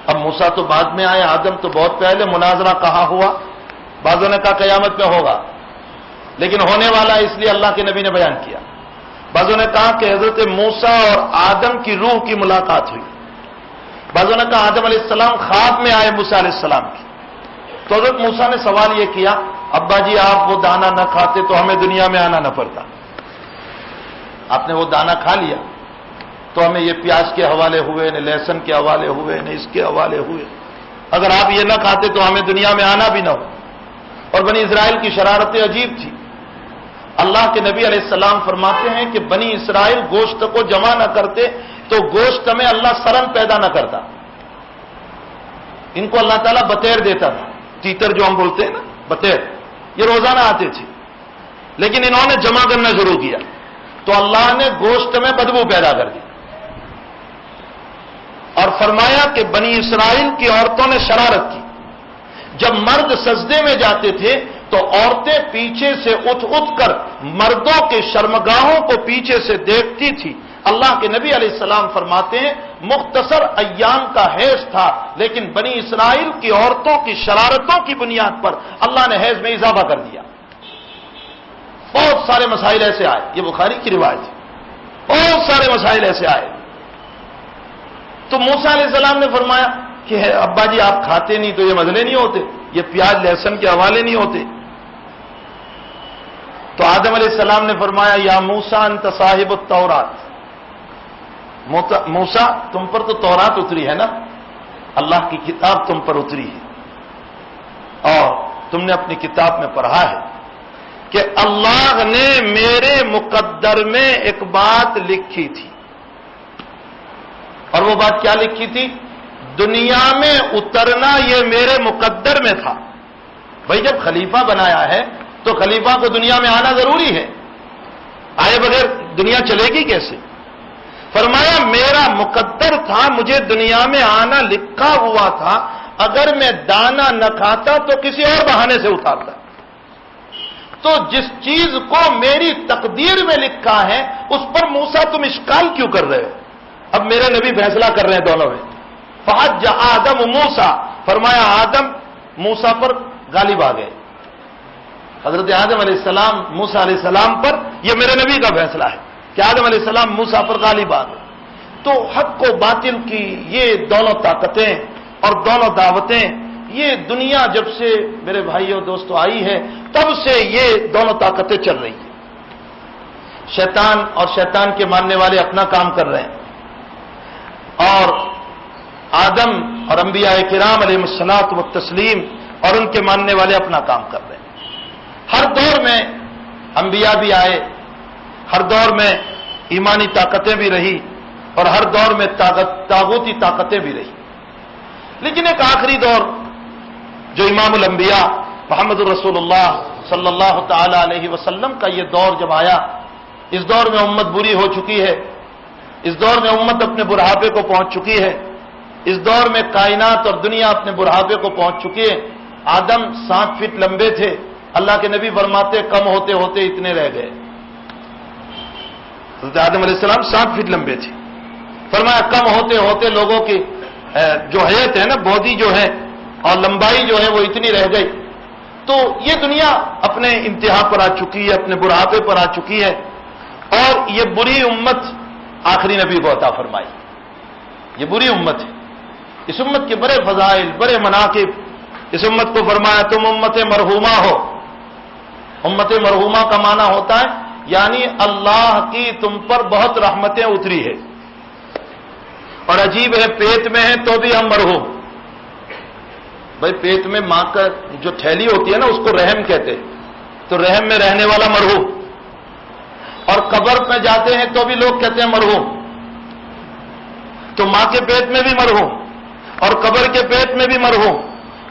اب موسیٰ تو بعد میں آئے، آدم تو بہت پہلے۔ مناظرہ کہاں ہوا؟ بعضوں نے کہا قیامت میں ہوگا، لیکن ہونے والا ہے اس لیے اللہ کے نبی نے بیان کیا۔ بعضوں نے کہا کہ حضرت موسیٰ اور آدم کی روح کی ملاقات ہوئی۔ بعضوں نے کہا آدم علیہ السلام خواب میں آئے موسیٰ علیہ السلام کی، تو حضرت موسیٰ نے سوال یہ کیا ابا جی آپ وہ دانا نہ کھاتے تو ہمیں دنیا میں آنا نہ پڑتا، آپ نے وہ دانا کھا لیا تو ہمیں یہ پیاز کے حوالے ہوئے، نہ لہسن کے حوالے ہوئے، نہ اس کے حوالے ہوئے، اگر آپ یہ نہ کھاتے تو ہمیں دنیا میں آنا بھی نہ ہو۔ اور بنی اسرائیل کی شرارتیں عجیب تھی۔ اللہ کے نبی علیہ السلام فرماتے ہیں کہ بنی اسرائیل گوشت کو جمع نہ کرتے تو گوشت میں اللہ سرن پیدا نہ کرتا، ان کو اللہ تعالیٰ بطیر دیتا تھا، تیتر جو ہم بولتے ہیں نا، بطیر، یہ روزانہ آتے تھے، لیکن انہوں نے جمع کرنا شروع کیا تو اللہ نے گوشت میں بدبو پیدا کر دی۔ اور فرمایا کہ بنی اسرائیل کی عورتوں نے شرارت کی، جب مرد سجدے میں جاتے تھے تو عورتیں پیچھے سے اٹھ کر مردوں کے شرمگاہوں کو پیچھے سے دیکھتی تھی۔ اللہ کے نبی علیہ السلام فرماتے ہیں مختصر ایام کا حیض تھا، لیکن بنی اسرائیل کی عورتوں کی شرارتوں کی بنیاد پر اللہ نے حیض میں اضافہ کر دیا۔ بہت سارے مسائل ایسے آئے، یہ بخاری کی روایت ہے، بہت سارے مسائل ایسے آئے۔ تو موسیٰ علیہ السلام نے فرمایا کہ ابا جی آپ کھاتے نہیں تو یہ مسئلے نہیں ہوتے، یہ پیاز لہسن کے حوالے نہیں ہوتے۔ تو آدم علیہ السلام نے فرمایا یا موسیٰ انت صاحب التورات، موسیٰ تم پر تو تورات اتری ہے نا، اللہ کی کتاب تم پر اتری ہے، اور تم نے اپنی کتاب میں پڑھا ہے کہ اللہ نے میرے مقدر میں ایک بات لکھی تھی، اور وہ بات کیا لکھی تھی؟ دنیا میں اترنا یہ میرے مقدر میں تھا. بھائی جب خلیفہ بنایا ہے تو خلیفہ کو دنیا میں آنا ضروری ہے. آئے بغیر دنیا چلے گی کیسے؟ فرمایا میرا مقدر تھا, مجھے دنیا میں آنا لکھا ہوا تھا. اگر میں دانا نہ کھاتا تو کسی اور بہانے سے اتارتا. تو جس چیز کو میری تقدیر میں لکھا ہے اس پر موسیٰ تم اشکال کیوں کر رہے ہو؟ اب میرے نبی فیصلہ کر رہے ہیں دونوں میں. فحج آدم موسیٰ, فرمایا آدم موسیٰ پر غالب آ گئے. حضرت آدم علیہ السلام موسیٰ علیہ السلام پر, یہ میرے نبی کا فیصلہ ہے کہ آدم علیہ السلام موسیٰ پر غالب آ گئے. تو حق و باطل کی یہ دونوں طاقتیں اور دونوں دعوتیں, یہ دنیا جب سے میرے بھائیوں دوستوں آئی ہے تب سے یہ دونوں طاقتیں چل رہی ہیں. شیطان اور شیطان کے ماننے والے اپنا کام کر رہے ہیں, اور آدم اور انبیاء کرام علیہ الصلوۃ والتسلیم اور ان کے ماننے والے اپنا کام کر رہے ہیں. ہر دور میں انبیاء بھی آئے, ہر دور میں ایمانی طاقتیں بھی رہی, اور ہر دور میں طاغوتی طاقتیں بھی رہی. لیکن ایک آخری دور جو امام الانبیاء محمد الرسول اللہ صلی اللہ تعالی علیہ وسلم کا یہ دور جب آیا, اس دور میں امت بری ہو چکی ہے, اس دور میں امت اپنے بڑھاپے کو پہنچ چکی ہے, اس دور میں کائنات اور دنیا اپنے بڑھاپے کو پہنچ چکی ہے. آدم 7 فٹ لمبے تھے, اللہ کے نبی فرماتے کم ہوتے ہوتے اتنے رہ گئے. حضرت آدم علیہ السلام 7 فٹ لمبے تھے. فرمایا کم ہوتے ہوتے لوگوں کی جو حیت ہے نا, بودی جو ہے اور لمبائی جو ہے وہ اتنی رہ گئی. تو یہ دنیا اپنے انتہا پر آ چکی ہے, اپنے بڑھاپے پر آ چکی ہے, اور یہ بری امت آخری نبی کو عطا فرمائی. یہ بری امت ہے. اس امت کے بڑے فضائل, بڑے مناقب. اس امت کو فرمایا تم امت مرحومہ ہو. امت مرحومہ کا معنی ہوتا ہے یعنی اللہ کی تم پر بہت رحمتیں اتری ہے. اور عجیب ہے, پیٹ میں ہے تو بھی ہم مرحوم. بھائی پیٹ میں ماں کا جو تھیلی ہوتی ہے نا اس کو رحم کہتے, تو رحم میں رہنے والا مرحوم. اور قبر میں جاتے ہیں تو بھی لوگ کہتے ہیں مرحوم. تو ماں کے پیٹ میں بھی مرحوم اور قبر کے پیٹ میں بھی مرحوم.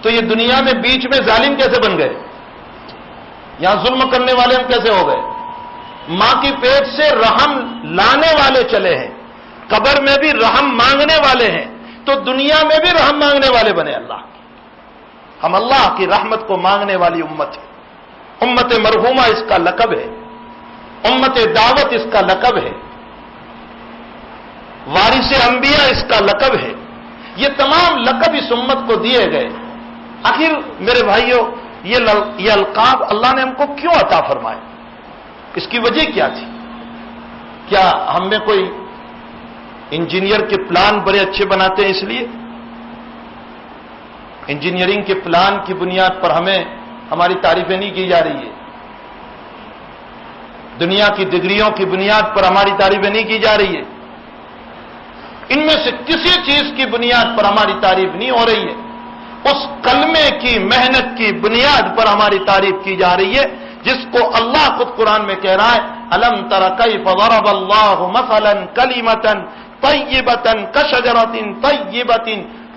تو یہ دنیا میں بیچ میں ظالم کیسے بن گئے؟ یہاں ظلم کرنے والے ہم کیسے ہو گئے؟ ماں کی پیٹ سے رحم لانے والے چلے ہیں, قبر میں بھی رحم مانگنے والے ہیں, تو دنیا میں بھی رحم مانگنے والے بنے اللہ کی. ہم اللہ کی رحمت کو مانگنے والی امت ہے. امت مرحومہ اس کا لقب ہے, امت دعوت اس کا لقب ہے, وارث انبیاء اس کا لقب ہے. یہ تمام لقب اس امت کو دیے گئے. آخر میرے بھائیوں یہ القاب اللہ نے ہم کو کیوں عطا فرمائے؟ اس کی وجہ کیا تھی؟ کیا ہم میں کوئی انجینئر کے پلان بڑے اچھے بناتے ہیں اس لیے؟ انجینئرنگ کے پلان کی بنیاد پر ہماری تعریفیں نہیں کی جا رہی ہے. دنیا کی ڈگریوں کی بنیاد پر ہماری تعریفیں نہیں کی جا رہی ہے. ان میں سے کسی چیز کی بنیاد پر ہماری تعریف نہیں ہو رہی ہے. اس کلمے کی محنت کی بنیاد پر ہماری تعریف کی جا رہی ہے, جس کو اللہ خود قرآن میں کہہ رہا ہے الم تر کیف ضرب اللہ مثلا کلمۃ طیبۃ کشجرۃ طیبۃ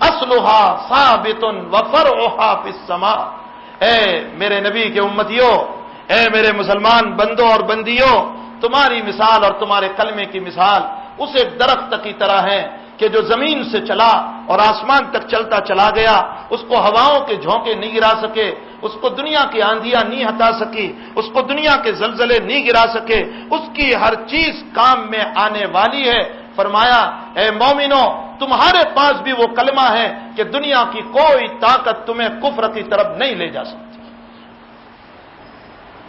اصلها ثابت وفرعها فی السماء. اے میرے نبی کے امتیوں, اے میرے مسلمان بندوں اور بندیوں, تمہاری مثال اور تمہارے کلمے کی مثال اس ایک درخت کی طرح ہے کہ جو زمین سے چلا اور آسمان تک چلتا چلا گیا. اس کو ہواؤں کے جھونکے نہیں گرا سکے, اس کو دنیا کی آندھیاں نہیں ہٹا سکی, اس کو دنیا کے زلزلے نہیں گرا سکے. اس کی ہر چیز کام میں آنے والی ہے. فرمایا اے مومنو, تمہارے پاس بھی وہ کلمہ ہے کہ دنیا کی کوئی طاقت تمہیں کفر کی طرف نہیں لے جا سکتی.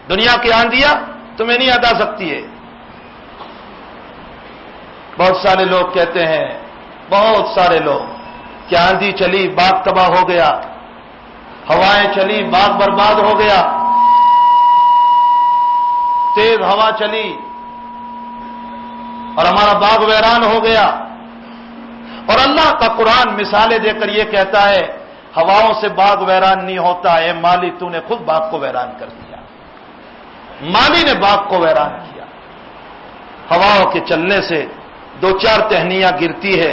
دنیا کی آندھیاں تمہیں نہیں ہٹا سکتی ہے. بہت سارے لوگ کہتے ہیں, بہت سارے لوگ, کہ آندھی چلی باغ تباہ ہو گیا, ہوائیں چلی باغ برباد ہو گیا, تیز ہوا چلی اور ہمارا باغ ویران ہو گیا. اور اللہ کا قرآن مثالیں دے کر یہ کہتا ہے ہواؤں سے باغ ویران نہیں ہوتا. اے مالی, تو نے خود باغ کو ویران کر دیا. مالی نے باغ کو ویران کیا. ہواؤں کے چلنے سے 2-4 ٹہنیاں گرتی ہے,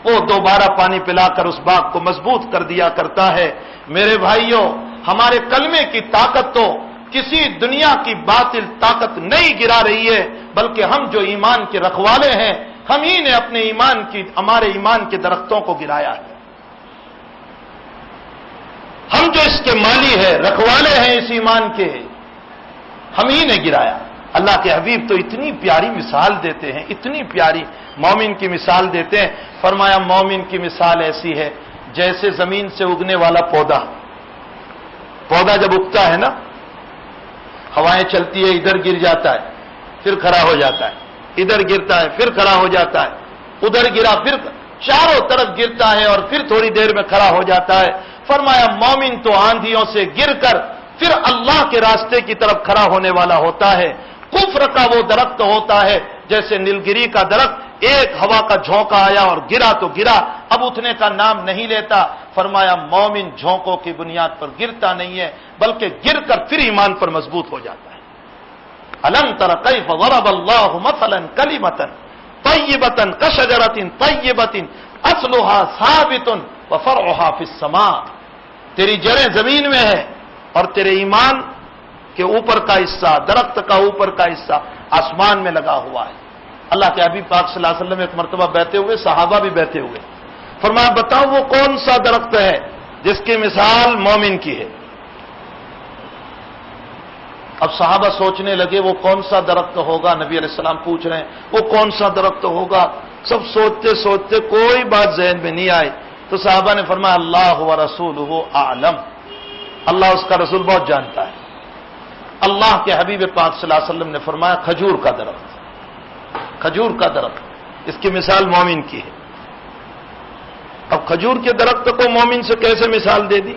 وہ دوبارہ پانی پلا کر اس باغ کو مضبوط کر دیا کرتا ہے۔ میرے بھائیوں، ہمارے کلمے کی طاقت تو کسی دنیا کی باطل طاقت نہیں گرا رہی ہے، بلکہ ہم جو ایمان کے رکھوالے ہیں، ہم ہی نے اپنے ہمارے ایمان کے درختوں کو گرایا ہے۔ ہم جو اس کے مالی ہے، رکھوالے ہیں اس ایمان کے، ہم ہی نے گرایا۔ اللہ کے حبیب تو اتنی پیاری مثال دیتے ہیں، اتنی پیاری مومن کی مثال دیتے ہیں۔ فرمایا مومن کی مثال ایسی ہے جیسے زمین سے اگنے والا پودا جب اگتا ہے نا، ہوائیں چلتی ہے، ادھر گر جاتا ہے پھر کھڑا ہو جاتا ہے، ادھر گرتا ہے پھر کھڑا ہو جاتا ہے، ادھر گرا پھر چاروں طرف گرتا ہے اور پھر تھوڑی دیر میں کھڑا ہو جاتا ہے۔ فرمایا مومن تو آندھیوں سے گر کر پھر اللہ کے راستے کی طرف کھڑا ہونے والا ہوتا ہے۔ کفر کا وہ درخت ہوتا ہے جیسے نیلگری کا درخت، ایک ہوا کا جھونکا آیا اور گرا تو گرا، اب اٹھنے کا نام نہیں لیتا۔ فرمایا مومن جھونکوں کی بنیاد پر گرتا نہیں ہے، بلکہ گر کر پھر ایمان پر مضبوط ہو جاتا ہے۔ الم تر کیف ضرب اللہ مثلا کلمۃ طیبۃ کشجرۃ طیبۃ اصلها ثابت وفرعها فی السماء، تیری جڑیں زمین میں ہے اور تیرے ایمان کہ اوپر کا حصہ، درخت کا اوپر کا حصہ آسمان میں لگا ہوا ہے۔ اللہ کے حبیب پاک صلی اللہ علیہ وسلم ایک مرتبہ بیٹھے ہوئے، صحابہ بھی بیٹھے ہوئے، فرمایا بتاؤ وہ کون سا درخت ہے جس کی مثال مومن کی ہے؟ اب صحابہ سوچنے لگے وہ کون سا درخت ہوگا، نبی علیہ السلام پوچھ رہے ہیں وہ کون سا درخت ہوگا، سب سوچتے سوچتے کوئی بات ذہن میں نہیں آئی، تو صحابہ نے فرمایا اللہ و رسولہ اعلم، اللہ اس کا رسول بہت جانتا ہے۔ اللہ کے حبیب پاک صلی اللہ علیہ وسلم نے فرمایا کھجور کا درخت، کھجور کا درخت، اس کی مثال مومن کی ہے۔ اب کھجور کے درخت کو مومن سے کیسے مثال دے دی؟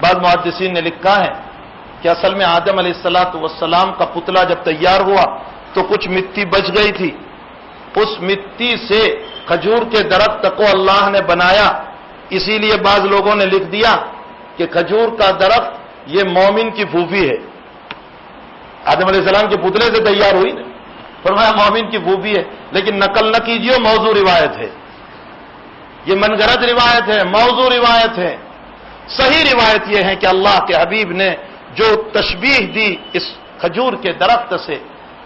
بعض محدثین نے لکھا ہے کہ اصل میں آدم علیہ السلام کا پتلا جب تیار ہوا تو کچھ مٹی بچ گئی تھی، اس مٹی سے کھجور کے درخت کو اللہ نے بنایا، اسی لیے بعض لوگوں نے لکھ دیا کہ کھجور کا درخت یہ مومن کی پھوپھی ہے، آدم علیہ السلام کے پتلے سے تیار ہوئی نا، فرمایا مومن کی پھوپھی ہے، لیکن نقل نہ کیجیے، موضوع روایت ہے، یہ من گھڑت روایت ہے، موضوع روایت ہے۔ صحیح روایت یہ ہے کہ اللہ کے حبیب نے جو تشبیہ دی اس کھجور کے درخت سے،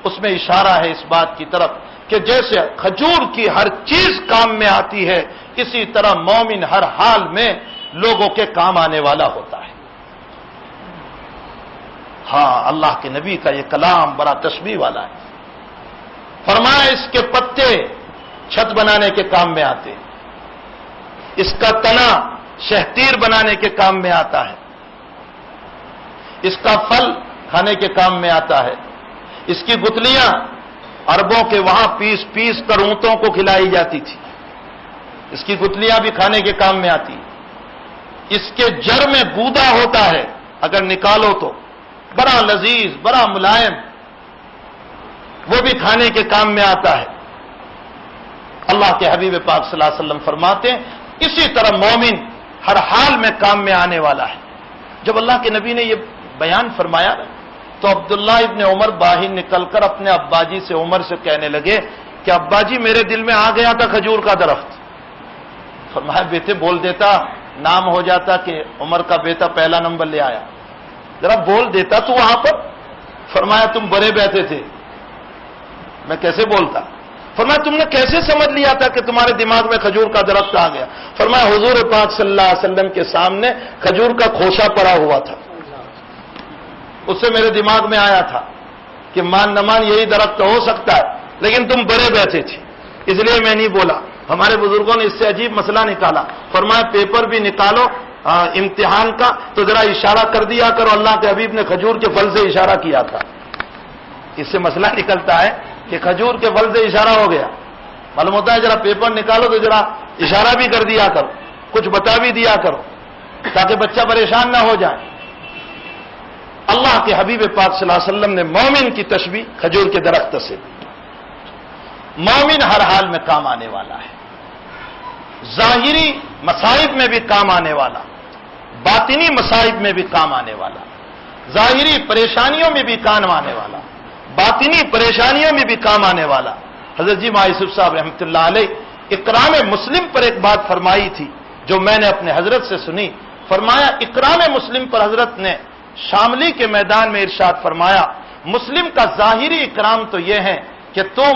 اس میں اشارہ ہے اس بات کی طرف کہ جیسے کھجور کی ہر چیز کام میں آتی ہے، اسی طرح مومن ہر حال میں لوگوں کے کام آنے والا ہوتا ہے۔ ہاں، اللہ کے نبی کا یہ کلام بڑا تشبیہ والا ہے۔ فرمایا اس کے پتے چھت بنانے کے کام میں آتے ہیں، اس کا تنا شہتیر بنانے کے کام میں آتا ہے، اس کا پھل کھانے کے کام میں آتا ہے، اس کی گتلیاں عربوں کے وہاں پیس پیس کر اونٹوں کو کھلائی جاتی تھی، اس کی گتلیاں بھی کھانے کے کام میں آتی، اس کے جڑ میں گودا ہوتا ہے، اگر نکالو تو بڑا لذیذ، بڑا ملائم، وہ بھی کھانے کے کام میں آتا ہے۔ اللہ کے حبیب پاک صلی اللہ علیہ وسلم فرماتے ہیں اسی طرح مومن ہر حال میں کام میں آنے والا ہے۔ جب اللہ کے نبی نے یہ بیان فرمایا تو عبداللہ ابن عمر باہر نکل کر اپنے ابا جی سے، عمر سے کہنے لگے کہ ابا جی میرے دل میں آ گیا تھا کھجور کا درخت۔ فرمایا بیٹے بول دیتا، نام ہو جاتا کہ عمر کا بیٹا پہلا نمبر لے آیا، ذرا بول دیتا تو وہاں پر۔ فرمایا تم بڑے بیٹھے تھے، میں کیسے بولتا؟ فرمایا تم نے کیسے سمجھ لیا تھا کہ تمہارے دماغ میں کھجور کا درخت آ گیا؟ فرمایا حضور پاک صلی اللہ علیہ وسلم کے سامنے کھجور کا کھوسا پڑا ہوا تھا، اس سے میرے دماغ میں آیا تھا کہ مان نہ مان یہی درخت ہو سکتا ہے، لیکن تم بڑے بیٹھے تھے اس لیے میں نہیں بولا۔ ہمارے بزرگوں نے اس سے عجیب مسئلہ نکالا، فرمایا پیپر بھی نکالو امتحان کا تو ذرا اشارہ کر دیا کرو، اللہ کے حبیب نے کھجور کے پھل سے اشارہ کیا تھا۔ اس سے مسئلہ نکلتا ہے کہ کھجور کے پھل سے اشارہ ہو گیا، معلوم ہوتا ہے ذرا پیپر نکالو تو ذرا اشارہ بھی کر دیا کرو، کچھ بتا بھی دیا کرو تاکہ بچہ پریشان نہ ہو جائے۔ اللہ کے حبیب پاک صلی اللہ علیہ وسلم نے مومن کی تشبیہ کھجور کے درخت سے دی۔ مومن ہر حال میں کام آنے والا ہے، ظاہری مصائب میں بھی کام آنے والا، باطنی مصائب میں بھی کام آنے والا، ظاہری پریشانیوں میں بھی کام آنے والا، باطنی پریشانیوں میں بھی کام آنے والا. حضرت جی ماں یوسف صاحب رحمۃ اللہ علیہ اکرام مسلم پر ایک بات فرمائی تھی جو میں نے اپنے حضرت سے سنی. فرمایا اکرام مسلم پر حضرت نے شاملی کے میدان میں ارشاد فرمایا مسلم کا ظاہری اکرام تو یہ ہے کہ تم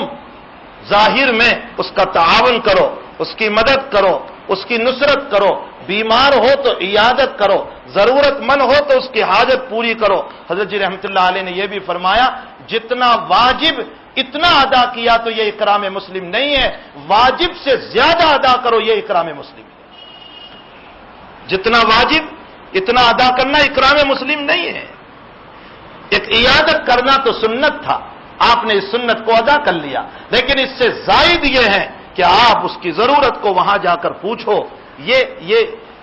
ظاہر میں اس کا تعاون کرو، اس کی مدد کرو، اس کی نصرت کرو، بیمار ہو تو عیادت کرو، ضرورت مند ہو تو اس کی حاجت پوری کرو. حضرت جی رحمۃ اللہ علیہ نے یہ بھی فرمایا جتنا واجب اتنا ادا کیا تو یہ اکرام مسلم نہیں ہے، واجب سے زیادہ ادا کرو یہ اکرام مسلم ہے. جتنا واجب اتنا ادا کرنا اکرام مسلم نہیں ہے. ایک عیادت کرنا تو سنت تھا، آپ نے اس سنت کو ادا کر لیا، لیکن اس سے زائد یہ ہے کہ آپ اس کی ضرورت کو وہاں جا کر پوچھو. یہ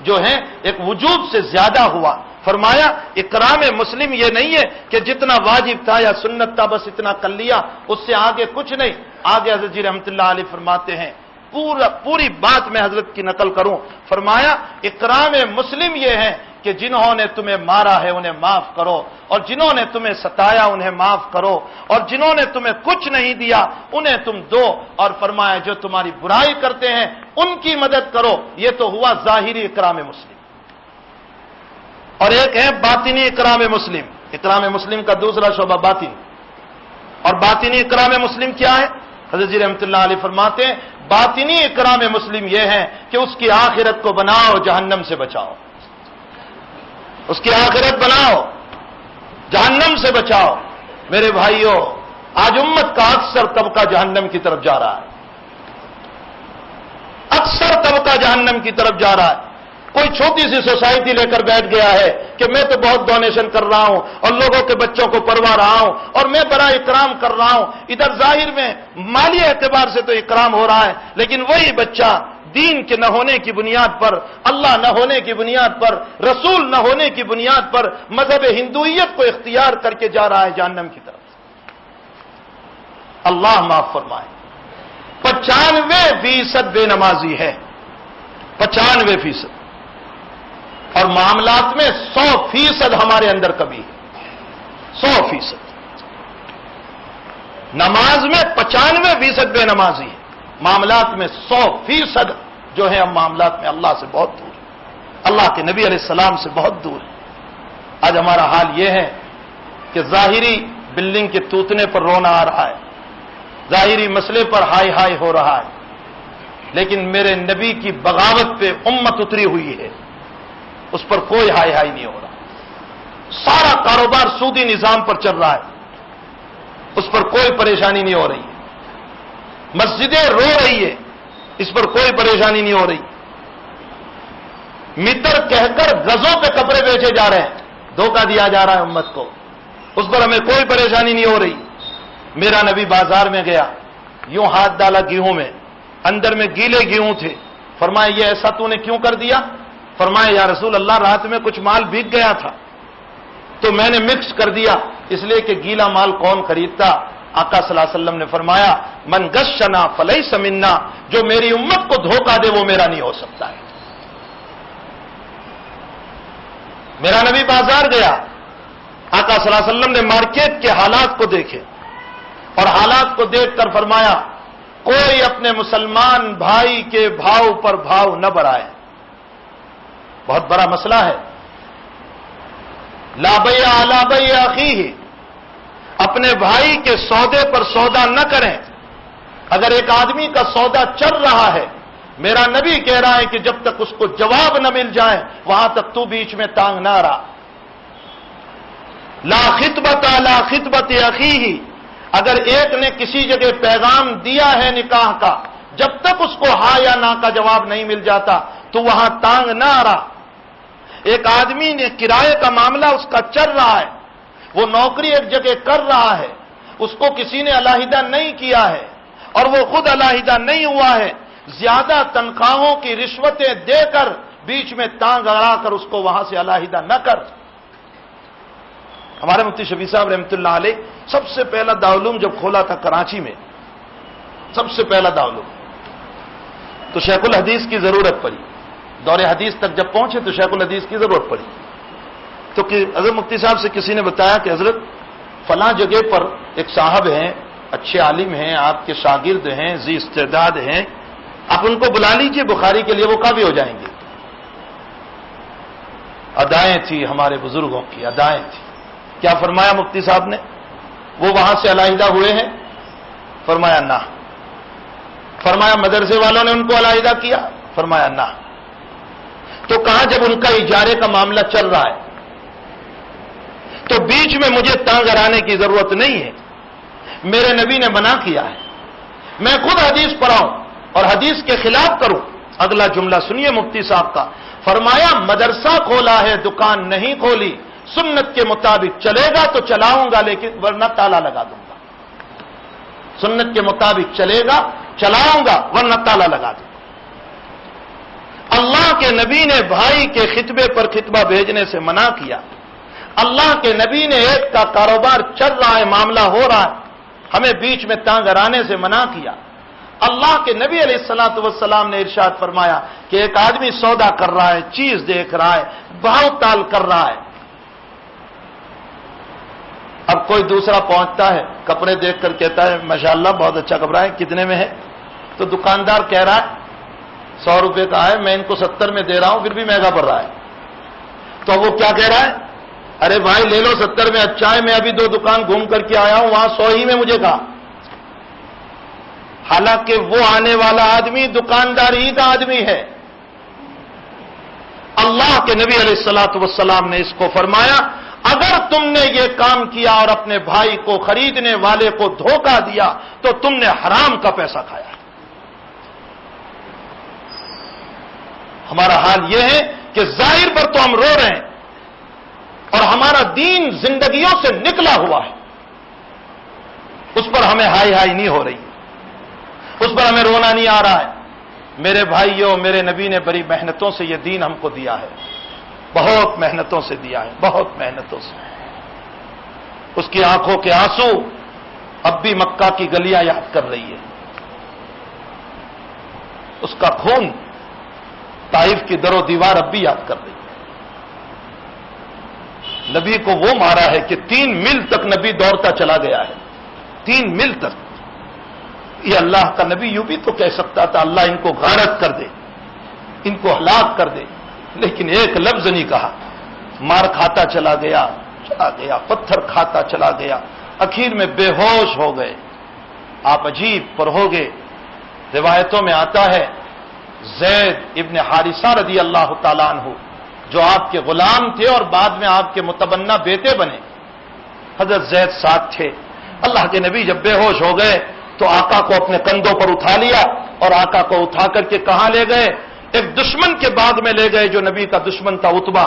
جو ہے ایک وجوب سے زیادہ ہوا. فرمایا اکرام مسلم یہ نہیں ہے کہ جتنا واجب تھا یا سنت تھا بس اتنا کر لیا، اس سے آگے کچھ نہیں. آگے حضرت جی رحمۃ اللہ علیہ فرماتے ہیں، پوری بات میں حضرت کی نقل کروں، فرمایا اکرام مسلم یہ ہے کہ جنہوں نے تمہیں مارا ہے انہیں معاف کرو، اور جنہوں نے تمہیں ستایا انہیں معاف کرو، اور جنہوں نے تمہیں کچھ نہیں دیا انہیں تم دو، اور فرمایا جو تمہاری برائی کرتے ہیں ان کی مدد کرو. یہ تو ہوا ظاہری اکرام مسلم. اور ایک ہے باطنی اکرام مسلم. اکرام مسلم کا دوسرا شعبہ باطن. اور باطنی اکرام مسلم کیا ہے؟ حضرت جی رحمۃ اللہ علیہ فرماتے ہیں باطنی اکرام مسلم یہ ہے کہ اس کی آخرت کو بناؤ، جہنم سے بچاؤ. اس کی آخرت بناؤ، جہنم سے بچاؤ. میرے بھائیوں، آج امت کا اکثر طبقہ جہنم کی طرف جا رہا ہے. اکثر طبقہ جہنم کی طرف جا رہا ہے. کوئی چھوٹی سی سوسائٹی لے کر بیٹھ گیا ہے کہ میں تو بہت ڈونیشن کر رہا ہوں اور لوگوں کے بچوں کو پڑھوا رہا ہوں اور میں بڑا اکرام کر رہا ہوں. ادھر ظاہر میں مالی اعتبار سے تو اکرام ہو رہا ہے، لیکن وہی بچہ دین کے نہ ہونے کی بنیاد پر، اللہ نہ ہونے کی بنیاد پر، رسول نہ ہونے کی بنیاد پر مذہب ہندویت کو اختیار کر کے جا رہا ہے جہنم کی طرف. اللہ معاف فرمائے. 95% بے نمازی ہے، 95%. اور معاملات میں 100% ہمارے اندر کمی ہے. 100%. نماز میں 95% بے نمازی ہے، معاملات میں 100% جو ہے ہم معاملات میں اللہ سے بہت دور ہیں، اللہ کے نبی علیہ السلام سے بہت دور ہیں. آج ہمارا حال یہ ہے کہ ظاہری بلڈنگ کے توتنے پر رونا آ رہا ہے، ظاہری مسئلے پر ہائی ہائی ہو رہا ہے، لیکن میرے نبی کی بغاوت پہ امت اتری ہوئی ہے، اس پر کوئی ہائی ہائی نہیں ہو رہا. سارا کاروبار سودی نظام پر چل رہا ہے، اس پر کوئی پریشانی نہیں ہو رہی. مسجدیں رو رہی ہے، اس پر کوئی پریشانی نہیں ہو رہی. میٹر کہہ کر گزوں پہ کپڑے بیچے جا رہے ہیں، دھوکہ دیا جا رہا ہے امت کو، اس پر ہمیں کوئی پریشانی نہیں ہو رہی. میرا نبی بازار میں گیا، یوں ہاتھ ڈالا گیہوں میں، اندر میں گیلے گیہوں تھے. فرمایا یہ ایسا تو نے کیوں کر دیا؟ فرمایا یا رسول اللہ رات میں کچھ مال بک گیا تھا تو میں نے مکس کر دیا، اس لیے کہ گیلا مال کون خریدتا. آقا صلی اللہ علیہ وسلم نے فرمایا من غشنا فلیس منا، جو میری امت کو دھوکہ دے وہ میرا نہیں ہو سکتا ہے. میرا نبی بازار گیا، آقا صلی اللہ علیہ وسلم نے مارکیٹ کے حالات کو دیکھے اور حالات کو دیکھ کر فرمایا کوئی اپنے مسلمان بھائی کے بھاؤ پر بھاؤ نہ بڑھائے. بہت بڑا مسئلہ ہے. لا بیع علی بیع اخیہ، اپنے بھائی کے سودے پر سودا نہ کریں. اگر ایک آدمی کا سودا چل رہا ہے، میرا نبی کہہ رہا ہے کہ جب تک اس کو جواب نہ مل جائے وہاں تک تو بیچ میں ٹانگ نہ رہا. لا خطبۃ علی خطبۃ اخیہ، اگر ایک نے کسی جگہ پیغام دیا ہے نکاح کا، جب تک اس کو ہاں یا نہ کا جواب نہیں مل جاتا تو وہاں ٹانگ نہ رہا. ایک آدمی نے کرائے کا معاملہ اس کا چل رہا ہے، وہ نوکری ایک جگہ کر رہا ہے، اس کو کسی نے علیحدہ نہیں کیا ہے اور وہ خود علیحدہ نہیں ہوا ہے، زیادہ تنخواہوں کی رشوتیں دے کر بیچ میں ٹانگ اڑا کر اس کو وہاں سے علیحدہ نہ کر. ہمارے مفتی شفیع صاحب رحمۃ اللہ علیہ سب سے پہلا دارالعلوم جب کھولا تھا کراچی میں، سب سے پہلا دارالعلوم، تو شیخ الحدیث کی ضرورت پڑی. دور حدیث تک جب پہنچے تو شیخ الحدیث کی ضرورت پڑی. تو حضرت مفتی صاحب سے کسی نے بتایا کہ حضرت فلاں جگہ پر ایک صاحب ہیں، اچھے عالم ہیں، آپ کے شاگرد ہیں، ذی استعداد ہیں، آپ ان کو بلا لیجئے بخاری کے لیے، وہ قاضی ہو جائیں گے۔ ادائیں تھی ہمارے بزرگوں کی، ادائیں تھی۔ کیا فرمایا مفتی صاحب نے؟ وہ وہاں سے علیحدہ ہوئے ہیں؟ فرمایا نہ۔ فرمایا مدرسے والوں نے ان کو علیحدہ کیا؟ فرمایا نہ۔ تو کہا جب ان کا اجارے کا معاملہ چل رہا ہے تو بیچ میں مجھے تانگ اڑانے کی ضرورت نہیں ہے، میرے نبی نے منع کیا ہے، میں خود حدیث پڑھاؤں اور حدیث کے خلاف کروں۔ اگلا جملہ سنیے مفتی صاحب کا، فرمایا مدرسہ کھولا ہے، دکان نہیں کھولی، سنت کے مطابق چلے گا تو چلاؤں گا، لیکن ورنہ تالا لگا دوں گا۔ سنت کے مطابق چلے گا، چلاؤں گا، ورنہ تالا لگا دوں گا۔ اللہ کے نبی نے بھائی کے خطبے پر خطبہ بھیجنے سے منع کیا۔ اللہ کے نبی نے ایک کا کاروبار چل رہا ہے، معاملہ ہو رہا ہے، ہمیں بیچ میں تانگ اڑانے سے منع کیا۔ اللہ کے نبی علیہ الصلوۃ والسلام نے ارشاد فرمایا کہ ایک آدمی سودا کر رہا ہے، چیز دیکھ رہا ہے، بھاؤ تال کر رہا ہے، اب کوئی دوسرا پہنچتا ہے، کپڑے دیکھ کر کہتا ہے ماشاءاللہ بہت اچھا کپڑا ہے، کتنے میں ہے؟ تو دکاندار کہہ رہا ہے 100 روپے کا ہے، میں ان کو 70 میں دے رہا ہوں، پھر بھی مہنگا پڑ رہا ہے۔ تو وہ کیا کہہ رہا ہے؟ ارے بھائی لے لو، 70 میں اچھا ہے، میں ابھی 2 دکان گھوم کر کے آیا ہوں، وہاں 100 ہی میں مجھے کہا۔ حالانکہ وہ آنے والا آدمی دکاندار ہی کا آدمی ہے۔ اللہ کے نبی علیہ الصلوۃ والسلام نے اس کو فرمایا اگر تم نے یہ کام کیا اور اپنے بھائی کو خریدنے والے کو دھوکہ دیا تو تم نے حرام کا پیسہ کھایا۔ ہمارا حال یہ ہے کہ ظاہر پر تو ہم رو رہے ہیں اور ہمارا دین زندگیوں سے نکلا ہوا ہے، اس پر ہمیں ہائی ہائی نہیں ہو رہی، اس پر ہمیں رونا نہیں آ رہا ہے۔ میرے بھائیوں، میرے نبی نے بڑی محنتوں سے یہ دین ہم کو دیا ہے، بہت محنتوں سے دیا ہے، بہت محنتوں سے۔ اس کی آنکھوں کے آنسو اب بھی مکہ کی گلیاں یاد کر رہی ہے، اس کا خون طائف کی در و دیوار اب بھی یاد کر رہی ہے۔ نبی کو وہ مارا ہے کہ 3 میل تک نبی دوڑتا چلا گیا ہے، 3 میل تک۔ یہ اللہ کا نبی یوں بھی تو کہہ سکتا تھا اللہ ان کو غارت کر دے، ان کو ہلاک کر دے، لیکن ایک لفظ نہیں کہا، مار کھاتا چلا گیا، پتھر کھاتا چلا گیا، اخیر میں بے ہوش ہو گئے۔ آپ عجیب پر ہو گئے۔ روایتوں میں آتا ہے زید ابن حارثہ رضی اللہ تعالیٰ عنہ جو آپ کے غلام تھے اور بعد میں آپ کے متبنہ بیٹے بنے، حضرت زید ساتھ تھے۔ اللہ کے نبی جب بے ہوش ہو گئے تو آقا کو اپنے کندھوں پر اٹھا لیا اور آقا کو اٹھا کر کے کہاں لے گئے؟ ایک دشمن کے باغ میں لے گئے جو نبی کا دشمن تھا، عتبہ،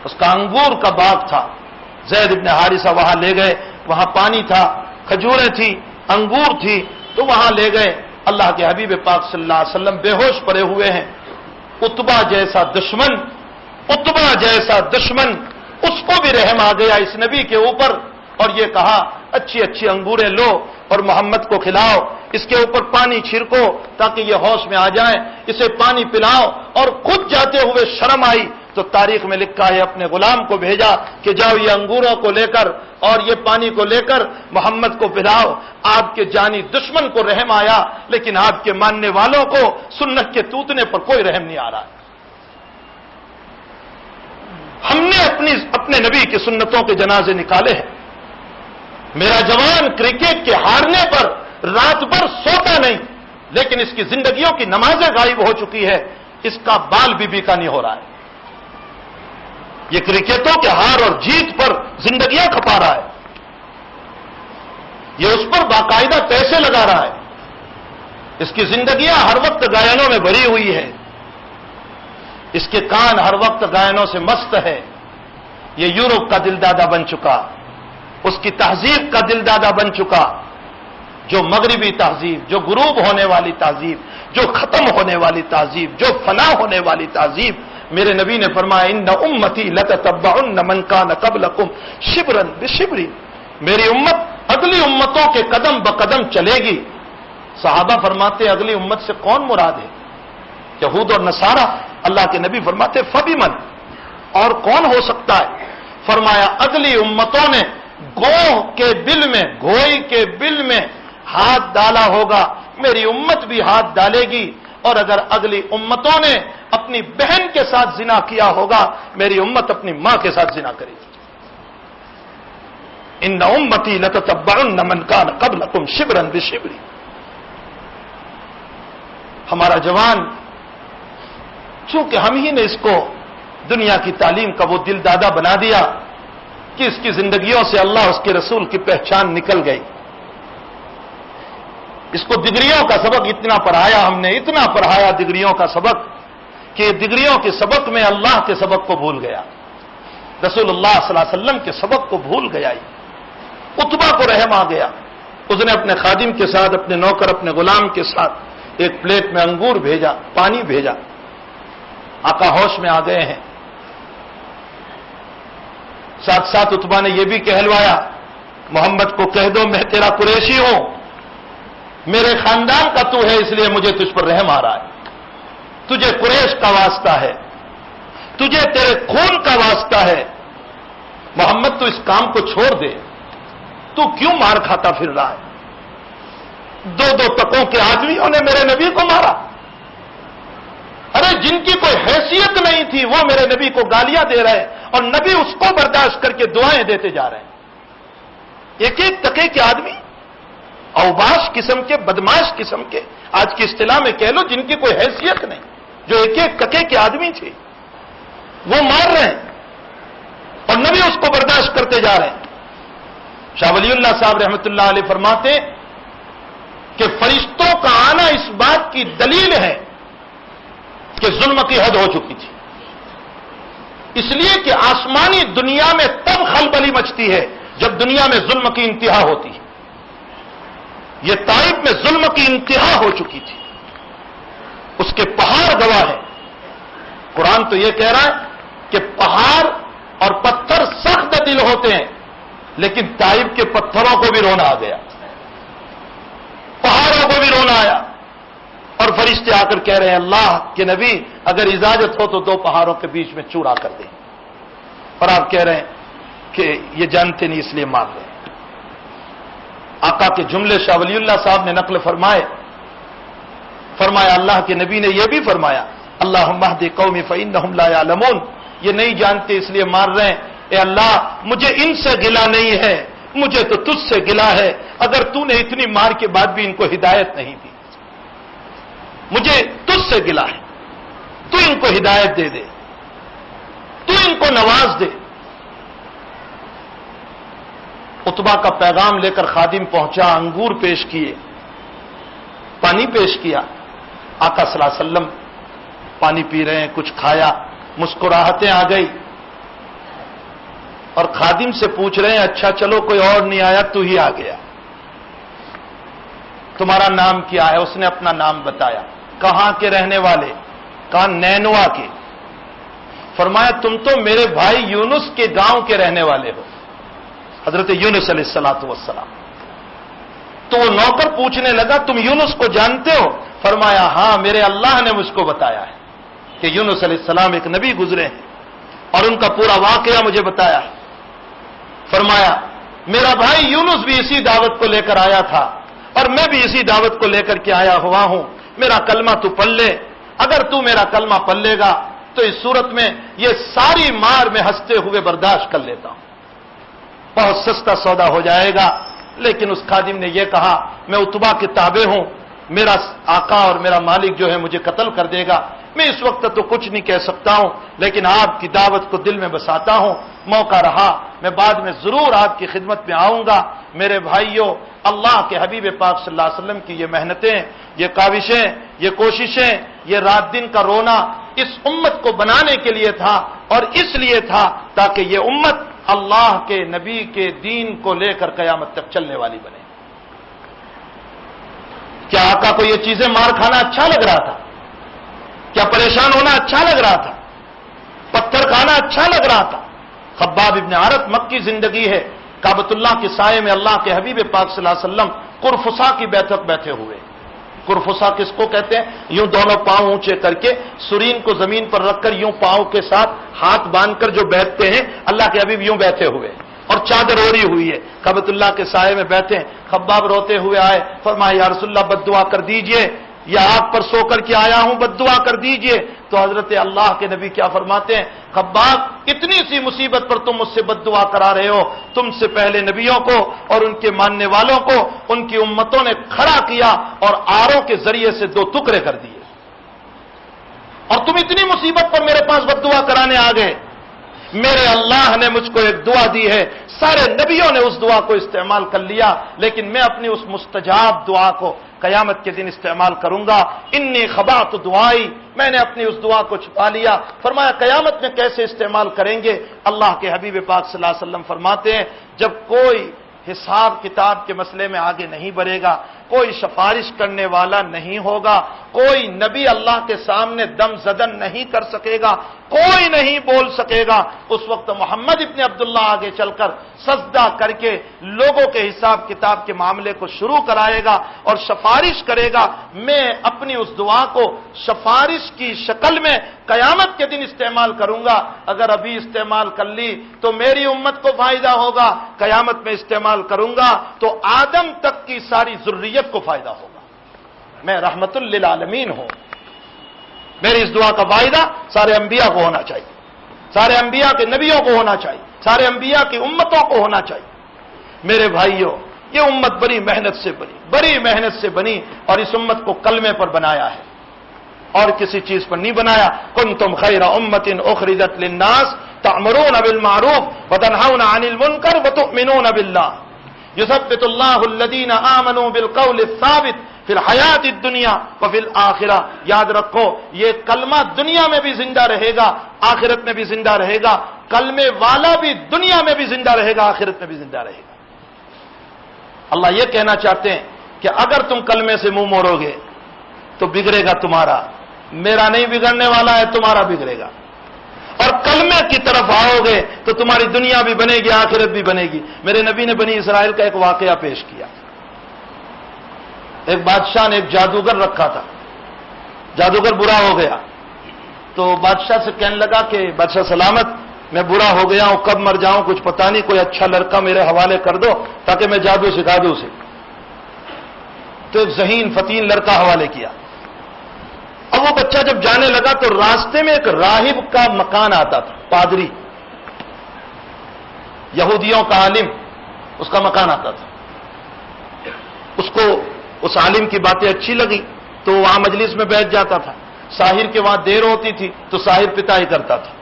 اس کا انگور کا باغ تھا۔ زید ابن حارثہ وہاں لے گئے، وہاں پانی تھا، کھجوریں تھی، انگور تھی، تو وہاں لے گئے۔ اللہ کے حبیب پاک صلی اللہ علیہ وسلم بے ہوش پڑے ہوئے ہیں، عتبہ جیسا دشمن، عتبہ جیسا دشمن، اس کو بھی رحم آ گیا اس نبی کے اوپر اور یہ کہا اچھی اچھی انگوریں لو اور محمد کو کھلاؤ، اس کے اوپر پانی چھڑکو تاکہ یہ ہوش میں آ جائیں، اسے پانی پلاؤ، اور خود جاتے ہوئے شرم آئی تو تاریخ میں لکھا ہے اپنے غلام کو بھیجا کہ جاؤ یہ انگوروں کو لے کر اور یہ پانی کو لے کر محمد کو پلاؤ۔ آپ کے جانی دشمن کو رحم آیا لیکن آپ کے ماننے والوں کو سنت کے توتنے پر کوئی رحم نہیں آ رہا۔ ہم نے اپنے نبی کی سنتوں کے جنازے نکالے ہیں۔ میرا جوان کرکٹ کے ہارنے پر رات بھر سوتا نہیں، لیکن اس کی زندگیوں کی نمازیں غائب ہو چکی ہے، اس کا بال بھی کا نہیں ہو رہا ہے۔ یہ کرکٹوں کے ہار اور جیت پر زندگیاں کھپا رہا ہے، یہ اس پر باقاعدہ پیسے لگا رہا ہے، اس کی زندگیاں ہر وقت گائنوں میں بھری ہوئی ہے، اس کے کان ہر وقت گائنوں سے مست ہے۔ یہ یورپ کا دل دادا بن چکا، اس کی تہذیب کا دل دادا بن چکا، جو مغربی تہذیب، جو غروب ہونے والی تہذیب، جو ختم ہونے والی تہذیب، جو فنا ہونے والی تہذیب۔ میرے نبی نے فرمایا ان امتی لتتبعن من کان قبلکم شبرا بشبر، میری امت اگلی امتوں کے قدم بقدم چلے گی۔ صحابہ فرماتے اگلی امت سے کون مراد ہے؟ یہود اور نصارہ۔ اللہ کے نبی فرماتے فبمن، اور کون ہو سکتا ہے؟ فرمایا اگلی امتوں نے گوہ کے بل میں، گھوئی کے بل میں ہاتھ ڈالا ہوگا، میری امت بھی ہاتھ ڈالے گی، اور اگر اگلی امتوں نے اپنی بہن کے ساتھ زنا کیا ہوگا، میری امت اپنی ماں کے ساتھ زنا کرے گی۔ ان امتی لتتبعن من کان قبلکم شبرا بشبر۔ ہمارا جوان، چونکہ ہم ہی نے اس کو دنیا کی تعلیم کا وہ دل دادا بنا دیا کہ اس کی زندگیوں سے اللہ اس کے رسول کی پہچان نکل گئی۔ اس کو ڈگریوں کا سبق اتنا پڑھایا ہم نے، اتنا پڑھایا ڈگریوں کا سبق کہ ڈگریوں کے سبق میں اللہ کے سبق کو بھول گیا، رسول اللہ صلی اللہ علیہ وسلم کے سبق کو بھول گیا۔ عتبہ کو رحم آ گیا، اس نے اپنے خادم کے ساتھ، اپنے نوکر، اپنے غلام کے ساتھ ایک پلیٹ میں انگور بھیجا، پانی بھیجا۔ آقا ہوش میں آ گئے ہیں، ساتھ ساتھ عتبہ نے یہ بھی کہلوایا، محمد کو کہہ دو میں تیرا قریشی ہوں، میرے خاندان کا تو ہے، اس لیے مجھے تجھ پر رحم آ رہا ہے، تجھے قریش کا واسطہ ہے، تجھے تیرے خون کا واسطہ ہے، محمد تو اس کام کو چھوڑ دے، تو کیوں مار کھاتا پھر رہا ہے؟ دو دو تکوں کے آدمیوں نے میرے نبی کو مارا، ارے جن کی کوئی حیثیت نہیں تھی وہ میرے نبی کو گالیاں دے رہے اور نبی اس کو برداشت کر کے دعائیں دیتے جا رہے ہیں۔ ایک ایک تکے کے آدمی، اوباش قسم کے، بدماش قسم کے، آج کی اصطلاح میں کہہ لو جن کی کوئی حیثیت نہیں، جو ایک ایک تکے کے آدمی تھے، وہ مار رہے ہیں اور نبی اس کو برداشت کرتے جا رہے ہیں۔ شاہ ولی اللہ صاحب رحمۃ اللہ علیہ فرماتے کہ فرشتوں کا آنا اس بات کی دلیل ہے کہ ظلم کی حد ہو چکی تھی، اس لیے کہ آسمانی دنیا میں تب خلبلی مچتی ہے جب دنیا میں ظلم کی انتہا ہوتی ہے۔ یہ طائف میں ظلم کی انتہا ہو چکی تھی، اس کے پہاڑ گواہ ہیں۔ قرآن تو یہ کہہ رہا ہے کہ پہاڑ اور پتھر سخت دل ہوتے ہیں، لیکن طائف کے پتھروں کو بھی رونا آ گیا، پہاڑوں کو بھی رونا آیا، اور فرشتے آ کر کہہ رہے ہیں اللہ کے نبی اگر اجازت ہو تو دو پہاڑوں کے بیچ میں چورا کر دیں، اور آپ کہہ رہے ہیں کہ یہ جانتے نہیں اس لیے مار رہے ہیں۔ آقا کے جملے شاہ ولی اللہ صاحب نے نقل فرمایا اللہ کے نبی نے یہ بھی فرمایا اللہم اہد قومی فإنہم لا یعلمون، یہ نہیں جانتے اس لیے مار رہے ہیں، اے اللہ مجھے ان سے گلہ نہیں ہے، مجھے تو تجھ سے گلہ ہے، اگر تو نے اتنی مار کے بعد بھی ان کو ہدایت نہیں دی، مجھے تجھ سے گلہ ہے، تو ان کو ہدایت دے دے، تو ان کو نواز دے۔ عتبہ کا پیغام لے کر خادم پہنچا، انگور پیش کیے، پانی پیش کیا، آقا صلی اللہ علیہ وسلم پانی پی رہے ہیں، کچھ کھایا، مسکراہٹیں آ گئی، اور خادم سے پوچھ رہے ہیں اچھا چلو کوئی اور نہیں آیا تو ہی آ گیا، تمہارا نام کیا ہے؟ اس نے اپنا نام بتایا، کہاں کے رہنے والے؟ کہا نینوا کے۔ فرمایا تم تو میرے بھائی یونس کے گاؤں کے رہنے والے ہو، حضرت یونس علیہ الصلوۃ والسلام۔ تو وہ نوکر پوچھنے لگا تم یونس کو جانتے ہو؟ فرمایا ہاں میرے اللہ نے مجھ کو بتایا ہے کہ یونس علیہ السلام ایک نبی گزرے ہیں اور ان کا پورا واقعہ مجھے بتایا ہے۔ فرمایا میرا بھائی یونس بھی اسی دعوت کو لے کر آیا تھا اور میں بھی اسی دعوت کو لے کر کے آیا ہوا ہوں، میرا کلمہ تو پڑھ لے، اگر تو میرا کلمہ پڑھ لے گا تو اس صورت میں یہ ساری مار میں ہنستے ہوئے برداشت کر لیتا ہوں، بہت سستا سودا ہو جائے گا۔ لیکن اس خادم نے یہ کہا میں عتبہ کے تابع ہوں، میرا آقا اور میرا مالک جو ہے مجھے قتل کر دے گا، میں اس وقت تو کچھ نہیں کہہ سکتا ہوں، لیکن آپ کی دعوت کو دل میں بساتا ہوں، موقع رہا میں بعد میں ضرور آپ کی خدمت میں آؤں گا۔ میرے بھائیوں، اللہ کے حبیب پاک صلی اللہ علیہ وسلم کی یہ محنتیں، یہ کاوشیں، یہ کوششیں، یہ رات دن کا رونا اس امت کو بنانے کے لیے تھا، اور اس لیے تھا تاکہ یہ امت اللہ کے نبی کے دین کو لے کر قیامت تک چلنے والی بنے۔ کیا آقا کو یہ چیزیں مار کھانا اچھا لگ رہا تھا؟ کیا پریشان ہونا اچھا لگ رہا تھا؟ پتھر کھانا اچھا لگ رہا تھا؟ خباب ابن عرت مکی زندگی ہے، کعبۃ اللہ کے سائے میں اللہ کے حبیب پاک صلی اللہ علیہ وسلم قرفصا کی بیٹھک بیٹھے ہوئے، کرفسا کس کو کہتے ہیں؟ یوں دونوں پاؤں اونچے کر کے سرین کو زمین پر رکھ کر یوں پاؤں کے ساتھ ہاتھ باندھ کر جو بیٹھتے ہیں، اللہ کے حبیب یوں بیٹھے ہوئے اور چادر اوڑی ہوئی ہے، کعبۃ اللہ کے سائے میں بیٹھے ہیں۔ خباب روتے ہوئے آئے، فرمایا یا رسول اللہ بد دعا کر دیجئے، یا آگ پر سو کر کے آیا ہوں، بد دعا کر دیجئے۔ تو حضرت اللہ کے نبی کیا فرماتے ہیں؟ خباب، اتنی سی مصیبت پر تم مجھ سے بد دعا کرا رہے ہو، تم سے پہلے نبیوں کو اور ان کے ماننے والوں کو ان کی امتوں نے کھڑا کیا اور آروں کے ذریعے سے 2 ٹکڑے کر دیے، اور تم اتنی مصیبت پر میرے پاس بد دعا کرانے آ گئے۔ میرے اللہ نے مجھ کو ایک دعا دی ہے، سارے نبیوں نے اس دعا کو استعمال کر لیا، لیکن میں اپنی اس مستجاب دعا کو قیامت کے دن استعمال کروں گا۔ انی خبات دعائی، میں نے اپنی اس دعا کو چھپا لیا۔ فرمایا قیامت میں کیسے استعمال کریں گے؟ اللہ کے حبیب پاک صلی اللہ علیہ وسلم فرماتے ہیں جب کوئی حساب کتاب کے مسئلے میں آگے نہیں بڑھے گا، کوئی سفارش کرنے والا نہیں ہوگا، کوئی نبی اللہ کے سامنے دم زدن نہیں کر سکے گا، کوئی نہیں بول سکے گا، اس وقت محمد ابن عبداللہ آگے چل کر سجدہ کر کے لوگوں کے حساب کتاب کے معاملے کو شروع کرائے گا اور سفارش کرے گا۔ میں اپنی اس دعا کو سفارش کی شکل میں قیامت کے دن استعمال کروں گا۔ اگر ابھی استعمال کر لی تو میری امت کو فائدہ ہوگا، قیامت میں استعمال کروں گا تو آدم تک کی ساری ذریت کو فائدہ ہوگا۔ میں رحمت للعالمین ہوں، میری اس دعا کا فائدہ سارے انبیاء کو ہونا چاہیے، سارے انبیاء کے نبیوں کو ہونا چاہیے، سارے انبیاء کی امتوں کو ہونا چاہیے۔ میرے بھائیوں، یہ امت بڑی محنت سے بنی، بڑی محنت سے بنی، اور اس امت کو کلمے پر بنایا ہے اور کسی چیز پر نہیں بنایا۔ کنتم خیر امۃ اخرجت للناس تأمرون بالمعروف وتنہون عن المنکر وتؤمنون باللہ یثبت اللہ الذین آمنوا بالقول الثابت فی الحیات الدنیا وفی الآخرہ۔ یاد رکھو، یہ کلمہ دنیا میں بھی زندہ رہے گا، آخرت میں بھی زندہ رہے گا۔ کلمے والا بھی دنیا میں بھی زندہ رہے گا، آخرت میں بھی زندہ رہے گا۔ اللہ یہ کہنا چاہتے ہیں کہ اگر تم کلمے سے منہ موڑو گے تو بگڑے گا تمہارا، میرا نہیں بگڑنے والا ہے، تمہارا بگڑے گا۔ اور کلمے کی طرف آؤ گے تو تمہاری دنیا بھی بنے گی، آخرت بھی بنے گی۔ میرے نبی نے بنی اسرائیل کا ایک واقعہ پیش کیا۔ ایک بادشاہ نے ایک جادوگر رکھا تھا، جادوگر برا ہو گیا تو بادشاہ سے کہنے لگا کہ بادشاہ سلامت، میں برا ہو گیا ہوں، کب مر جاؤں کچھ پتہ نہیں، کوئی اچھا لڑکا میرے حوالے کر دو تاکہ میں جادو سکھا دوں اسے۔ تو ایک ذہین فتین لڑکا حوالے کیا۔ اب وہ بچہ جب جانے لگا تو راستے میں ایک راہب کا مکان آتا تھا، پادری، یہودیوں کا عالم، اس کا مکان آتا تھا۔ اس کو اس عالم کی باتیں اچھی لگی تو وہاں مجلس میں بیٹھ جاتا تھا۔ ساحر کے وہاں دیر ہوتی تھی تو ساحر پتائی کرتا تھا۔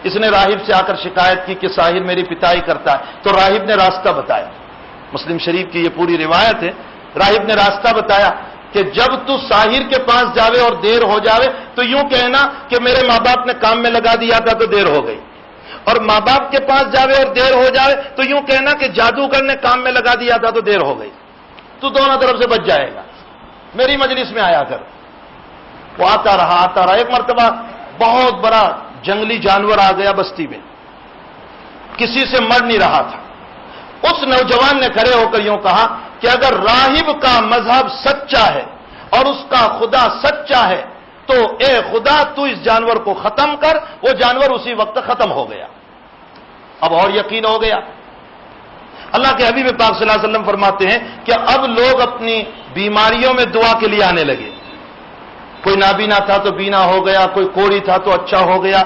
اس نے راہب سے آ کر شکایت کی کہ ساحر میری پتائی کرتا ہے، تو راہب نے راستہ بتایا۔ مسلم شریف کی یہ پوری روایت ہے۔ راہب نے راستہ بتایا کہ جب تو ساحر کے پاس جاوے اور دیر ہو جاوے تو یوں کہنا کہ میرے ماں باپ نے کام میں لگا دیا تھا تو دیر ہو گئی، اور ماں باپ کے پاس جاوے اور دیر ہو جاوے تو یوں کہنا کہ جادوگر نے کام میں لگا دیا تھا تو دیر ہو گئی۔ تو دونوں طرف سے بچ جائے گا، میری مجلس میں آیا کر۔ وہ آتا رہا آتا رہا، ایک مرتبہ بہت بڑا جنگلی جانور آ گیا بستی میں، کسی سے مر نہیں رہا تھا۔ اس نوجوان نے کھڑے ہو کر یوں کہا کہ اگر راہب کا مذہب سچا ہے اور اس کا خدا سچا ہے تو اے خدا تو اس جانور کو ختم کر۔ وہ جانور اسی وقت ختم ہو گیا۔ اب اور یقین ہو گیا۔ اللہ کے حبیب پاک صلی اللہ علیہ وسلم فرماتے ہیں کہ اب لوگ اپنی بیماریوں میں دعا کے لیے آنے لگے۔ کوئی نابینا تھا تو بینا ہو گیا، کوئی کوڑی تھا تو اچھا ہو گیا۔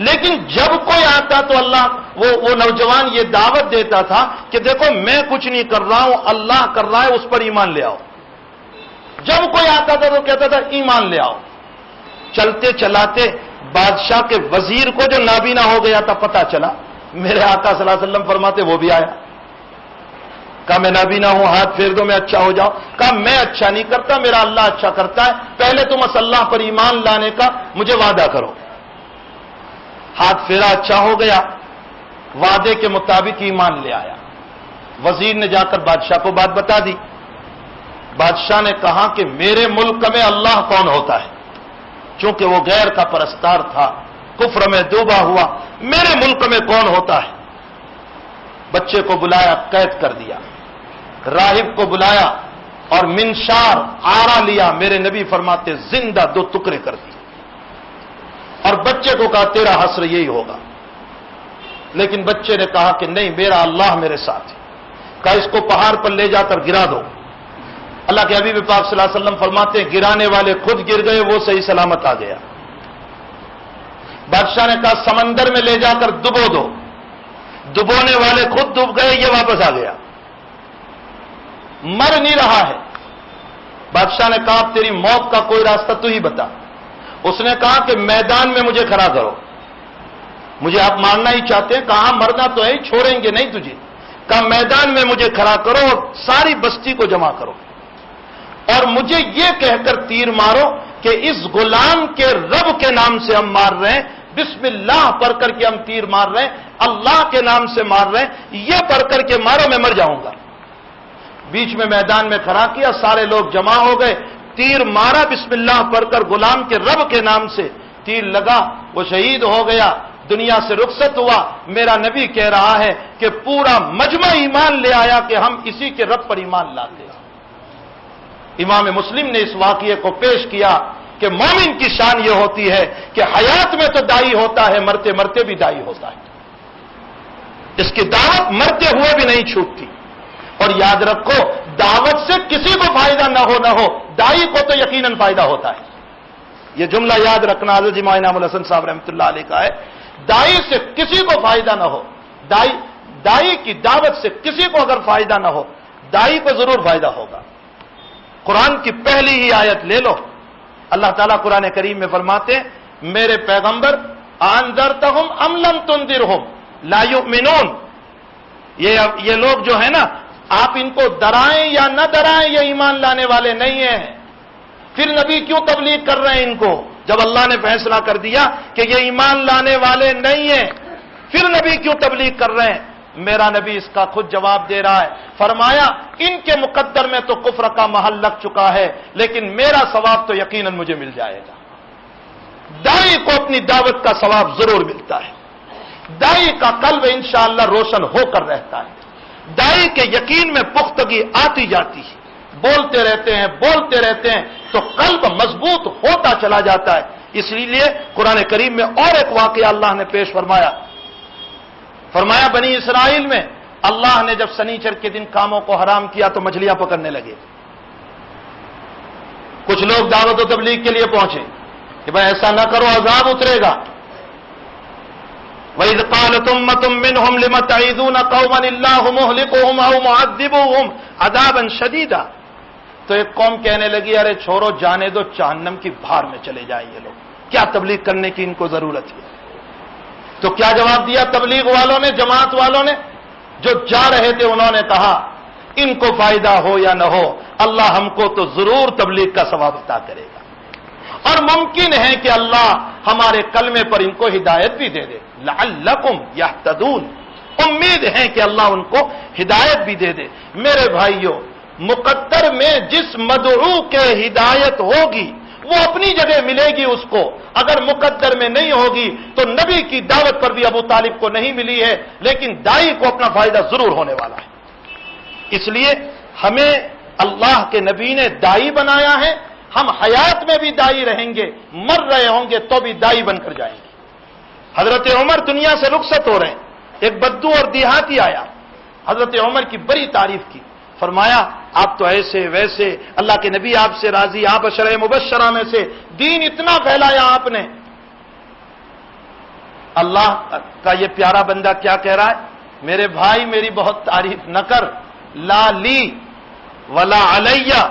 لیکن جب کوئی آتا تو اللہ وہ نوجوان یہ دعوت دیتا تھا کہ دیکھو میں کچھ نہیں کر رہا ہوں، اللہ کر رہا ہے، اس پر ایمان لے آؤ۔ جب کوئی آتا تھا تو کہتا تھا ایمان لے آؤ۔ چلتے چلاتے بادشاہ کے وزیر کو جو نابینا ہو گیا تھا پتہ چلا، میرے آقا صلی اللہ علیہ وسلم فرماتے وہ بھی آیا۔ کہا میں نابینا ہوں، ہاتھ پھیر دو میں اچھا ہو جاؤں۔ کہا میں اچھا نہیں کرتا، میرا اللہ اچھا کرتا ہے، پہلے تم اس اللہ پر ایمان لانے کا مجھے وعدہ کرو۔ ہاتھ پھیرا، اچھا ہو گیا، وعدے کے مطابق ایمان لے آیا۔ وزیر نے جا کر بادشاہ کو بات بتا دی۔ بادشاہ نے کہا کہ میرے ملک میں اللہ کون ہوتا ہے؟ چونکہ وہ غیر کا پرستار تھا، کفر میں ڈوبا ہوا، میرے ملک میں کون ہوتا ہے؟ بچے کو بلایا، قید کر دیا۔ راہب کو بلایا، اور منشار آرا لیا، میرے نبی فرماتے زندہ 2 ٹکڑے کر دیے، اور بچے کو کہا تیرا حسر یہی ہوگا، لیکن بچے نے کہا کہ نہیں، میرا اللہ میرے ساتھ ہے، کہا اس کو پہاڑ پر لے جا کر گرا دو۔ اللہ کے حبیب پاک صلی اللہ علیہ وسلم فرماتے ہیں گرانے والے خود گر گئے، وہ صحیح سلامت آ گیا۔ بادشاہ نے کہا سمندر میں لے جا کر ڈبو دو، ڈبونے والے خود ڈوب گئے، یہ واپس آ گیا، مر نہیں رہا ہے۔ بادشاہ نے کہا اب تیری موت کا کوئی راستہ تو ہی بتا۔ اس نے کہا کہ میدان میں مجھے کھڑا کرو، مجھے آپ مارنا ہی چاہتے ہیں؟ کہا مرنا تو ہے، چھوڑیں گے نہیں تجھے۔ کہا میدان میں مجھے کھڑا کرو اور ساری بستی کو جمع کرو، اور مجھے یہ کہہ کر تیر مارو کہ اس غلام کے رب کے نام سے ہم مار رہے ہیں، بسم اللہ پڑھ کر کے ہم تیر مار رہے ہیں، اللہ کے نام سے مار رہے ہیں، یہ پڑھ کر کے مارو، میں مر جاؤں گا۔ بیچ میں میدان میں کھڑا کیا، سارے لوگ جمع ہو گئے، تیر مارا بسم اللہ پڑھ کر، غلام کے رب کے نام سے تیر لگا، وہ شہید ہو گیا، دنیا سے رخصت ہوا۔ میرا نبی کہہ رہا ہے کہ پورا مجمع ایمان لے آیا کہ ہم اسی کے رب پر ایمان لاتے ہیں۔ امام مسلم نے اس واقعے کو پیش کیا کہ مومن کی شان یہ ہوتی ہے کہ حیات میں تو دائی ہوتا ہے، مرتے مرتے بھی دائی ہوتا ہے، اس کی دعوت مرتے ہوئے بھی نہیں چھوٹتی۔ اور یاد رکھو دعوت سے کسی کو فائدہ نہ ہو دائی کو تو یقیناً فائدہ ہوتا ہے۔ یہ جملہ یاد رکھنا حضرت امام انعام الحسن صاحب رحمۃ اللہ علیہ کا ہے، دائی سے کسی کو فائدہ نہ ہو، دائی کی دعوت سے کسی کو اگر فائدہ نہ ہو، دائی کو ضرور فائدہ ہوگا۔ قرآن کی پہلی ہی آیت لے لو، اللہ تعالیٰ قرآن کریم میں فرماتے ہیں میرے پیغمبر انذرتہم ام لم تنذرہم لا یؤمنون، یہ لوگ جو ہے نا، آپ ان کو ڈرائیں یا نہ ڈرائیں یہ ایمان لانے والے نہیں ہیں۔ پھر نبی کیوں تبلیغ کر رہے ہیں ان کو؟ جب اللہ نے فیصلہ کر دیا کہ یہ ایمان لانے والے نہیں ہیں، پھر نبی کیوں تبلیغ کر رہے ہیں؟ میرا نبی اس کا خود جواب دے رہا ہے، فرمایا ان کے مقدر میں تو کفر کا محل لگ چکا ہے، لیکن میرا ثواب تو یقیناً مجھے مل جائے گا۔ دائی کو اپنی دعوت کا ثواب ضرور ملتا ہے، دائی کا قلب انشاءاللہ روشن ہو کر رہتا ہے، دائی کے یقین میں پختگی آتی جاتی ہے، بولتے رہتے ہیں تو قلب مضبوط ہوتا چلا جاتا ہے۔ اس لیے قرآن کریم میں اور ایک واقعہ اللہ نے پیش فرمایا بنی اسرائیل میں اللہ نے جب سنیچر کے دن کاموں کو حرام کیا تو مچھلیاں پکڑنے لگے۔ کچھ لوگ دعوت و تبلیغ کے لیے پہنچے کہ بھائی ایسا نہ کرو عذاب اترے گا۔ وَإِذْ قَالَتْ أُمَّةٌ مِّنْهُمْ لِمَ تَعِظُونَ قَوْمًا اللَّهُ مُهْلِكُهُمْ أَوْ مُعَذِّبُهُمْ عَذَابًا شَدِيدًا، تو ایک قوم کہنے لگی ارے چھوڑو جانے دو، جہنم کی بھار میں چلے جائیں یہ لوگ، کیا تبلیغ کرنے کی ان کو ضرورت ہے؟ تو کیا جواب دیا تبلیغ والوں نے، جماعت والوں نے؟ جو جا رہے تھے انہوں نے کہا ان کو فائدہ ہو یا نہ ہو اللہ ہم کو تو ضرور تبلیغ کا ثواب عطا کرے گا، اور ممکن ہے کہ اللہ ہمارے کلمے پر ان کو ہدایت بھی دے دے، لعلکم یہتدون، امید ہے کہ اللہ ان کو ہدایت بھی دے دے۔ میرے بھائیوں، مقدر میں جس مدعو کے ہدایت ہوگی وہ اپنی جگہ ملے گی اس کو، اگر مقدر میں نہیں ہوگی تو نبی کی دعوت پر بھی ابو طالب کو نہیں ملی ہے، لیکن دائی کو اپنا فائدہ ضرور ہونے والا ہے۔ اس لیے ہمیں اللہ کے نبی نے دائی بنایا ہے، ہم حیات میں بھی دائی رہیں گے، مر رہے ہوں گے تو بھی دائی بن کر جائیں گے۔ حضرت عمر دنیا سے رخصت ہو رہے ہیں، ایک بدو اور دیہاتی آیا، حضرت عمر کی بڑی تعریف کی، فرمایا آپ تو ایسے ویسے، اللہ کے نبی آپ سے راضی، آپ عشرہ مبشرہ میں سے، دین اتنا پھیلایا آپ نے۔ اللہ کا یہ پیارا بندہ کیا کہہ رہا ہے؟ میرے بھائی میری بہت تعریف نہ کر، لا لی ولا علیہ،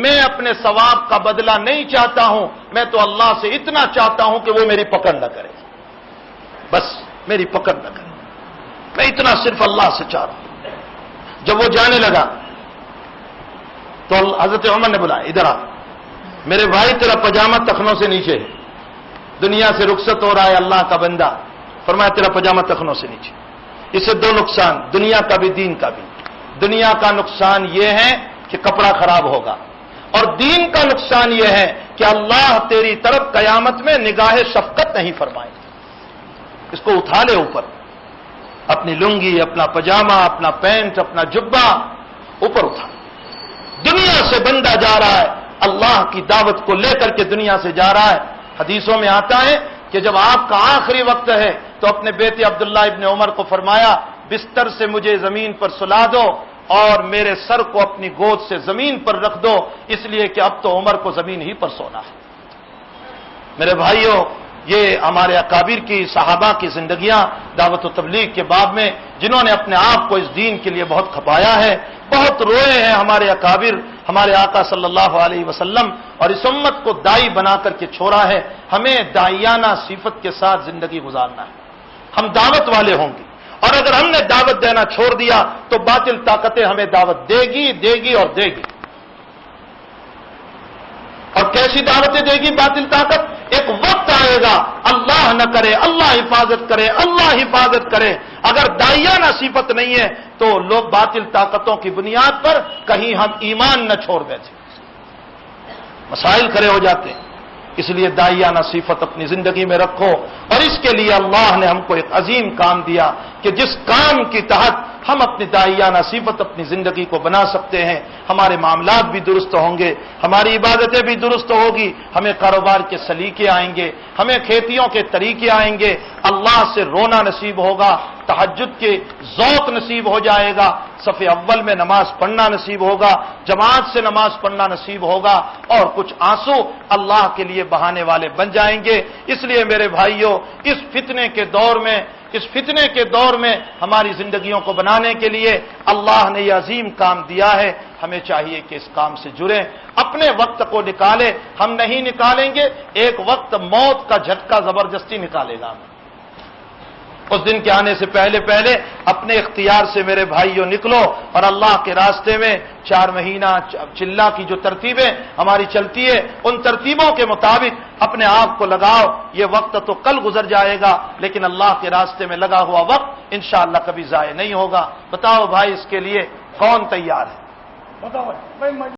میں اپنے ثواب کا بدلہ نہیں چاہتا ہوں، میں تو اللہ سے اتنا چاہتا ہوں کہ وہ میری پکڑ نہ کرے، بس میری پکڑ نہ کرے، میں اتنا صرف اللہ سے چاہ رہا ہوں۔ جب وہ جانے لگا تو حضرت عمر نے بلایا ادھر آ، میرے بھائی تیرا پجامہ تخنوں سے نیچے ہے، دنیا سے رخصت ہو رہا ہے اللہ کا بندہ، فرمایا تیرا پجامہ تخنوں سے نیچے۔ اسے دو نقصان، دنیا کا بھی دین کا بھی۔ دنیا کا نقصان یہ ہے کہ کپڑا خراب ہوگا، اور دین کا نقصان یہ ہے کہ اللہ تیری طرف قیامت میں نگاہ شفقت نہیں فرمائے۔ اس کو اٹھا لے اوپر، اپنی لنگی، اپنا پجامہ، اپنا پینٹ، اپنا جبہ اوپر اٹھا، دنیا سے بندہ جا رہا ہے، اللہ کی دعوت کو لے کر کے دنیا سے جا رہا ہے۔ حدیثوں میں آتا ہے کہ جب آپ کا آخری وقت ہے تو اپنے بیٹے عبداللہ ابن عمر کو فرمایا، بستر سے مجھے زمین پر سلا دو اور میرے سر کو اپنی گود سے زمین پر رکھ دو، اس لیے کہ اب تو عمر کو زمین ہی پر سونا ہے۔ میرے بھائیوں، یہ ہمارے اکابر کی صحابہ کی زندگیاں دعوت و تبلیغ کے باب میں، جنہوں نے اپنے آپ کو اس دین کے لیے بہت کھپایا ہے، بہت روئے ہیں ہمارے اکابر، ہمارے آقا صلی اللہ علیہ وسلم، اور اس امت کو دائی بنا کر کے چھوڑا ہے۔ ہمیں داعیانہ صفت کے ساتھ زندگی گزارنا ہے، ہم دعوت والے ہوں گے، اور اگر ہم نے دعوت دینا چھوڑ دیا تو باطل طاقتیں ہمیں دعوت دے گی اور دے گی۔ اور کیسی دعوتیں دے گی باطل طاقت؟ ایک وقت آئے گا، اللہ نہ کرے، اللہ حفاظت کرے، اللہ حفاظت کرے، اگر داعیانہ صفت نہیں ہے تو لوگ باطل طاقتوں کی بنیاد پر کہیں ہم ایمان نہ چھوڑ بیٹھے، مسائل کھڑے ہو جاتے ہیں۔ اس لیے داعیانہ صفت اپنی زندگی میں رکھو، اور اس کے لیے اللہ نے ہم کو ایک عظیم کام دیا کہ جس کام کے تحت ہم اپنی داعیانہ صفت اپنی زندگی کو بنا سکتے ہیں، ہمارے معاملات بھی درست ہوں گے، ہماری عبادتیں بھی درست ہوگی، ہمیں کاروبار کے سلیقے آئیں گے، ہمیں کھیتیوں کے طریقے آئیں گے، اللہ سے رونا نصیب ہوگا، تہجد کے ذوق نصیب ہو جائے گا، صف اول میں نماز پڑھنا نصیب ہوگا، جماعت سے نماز پڑھنا نصیب ہوگا، اور کچھ آنسو اللہ کے لیے بہانے والے بن جائیں گے۔ اس لیے میرے بھائیوں، اس فتنے کے دور میں ہماری زندگیوں کو بنانے کے لیے اللہ نے یہ عظیم کام دیا ہے، ہمیں چاہیے کہ اس کام سے جڑیں، اپنے وقت کو نکالیں۔ ہم نہیں نکالیں گے، ایک وقت موت کا جھٹکا زبردستی نکالے گا ہمیں۔ اس دن کے آنے سے پہلے اپنے اختیار سے میرے بھائیوں نکلو، اور اللہ کے راستے میں 4 مہینہ چلہ کی جو ترتیبیں ہماری چلتی ہے، ان ترتیبوں کے مطابق اپنے آپ کو لگاؤ۔ یہ وقت تو کل گزر جائے گا، لیکن اللہ کے راستے میں لگا ہوا وقت انشاءاللہ کبھی ضائع نہیں ہوگا۔ بتاؤ بھائی، اس کے لیے کون تیار ہے؟ بتاؤ بھائی۔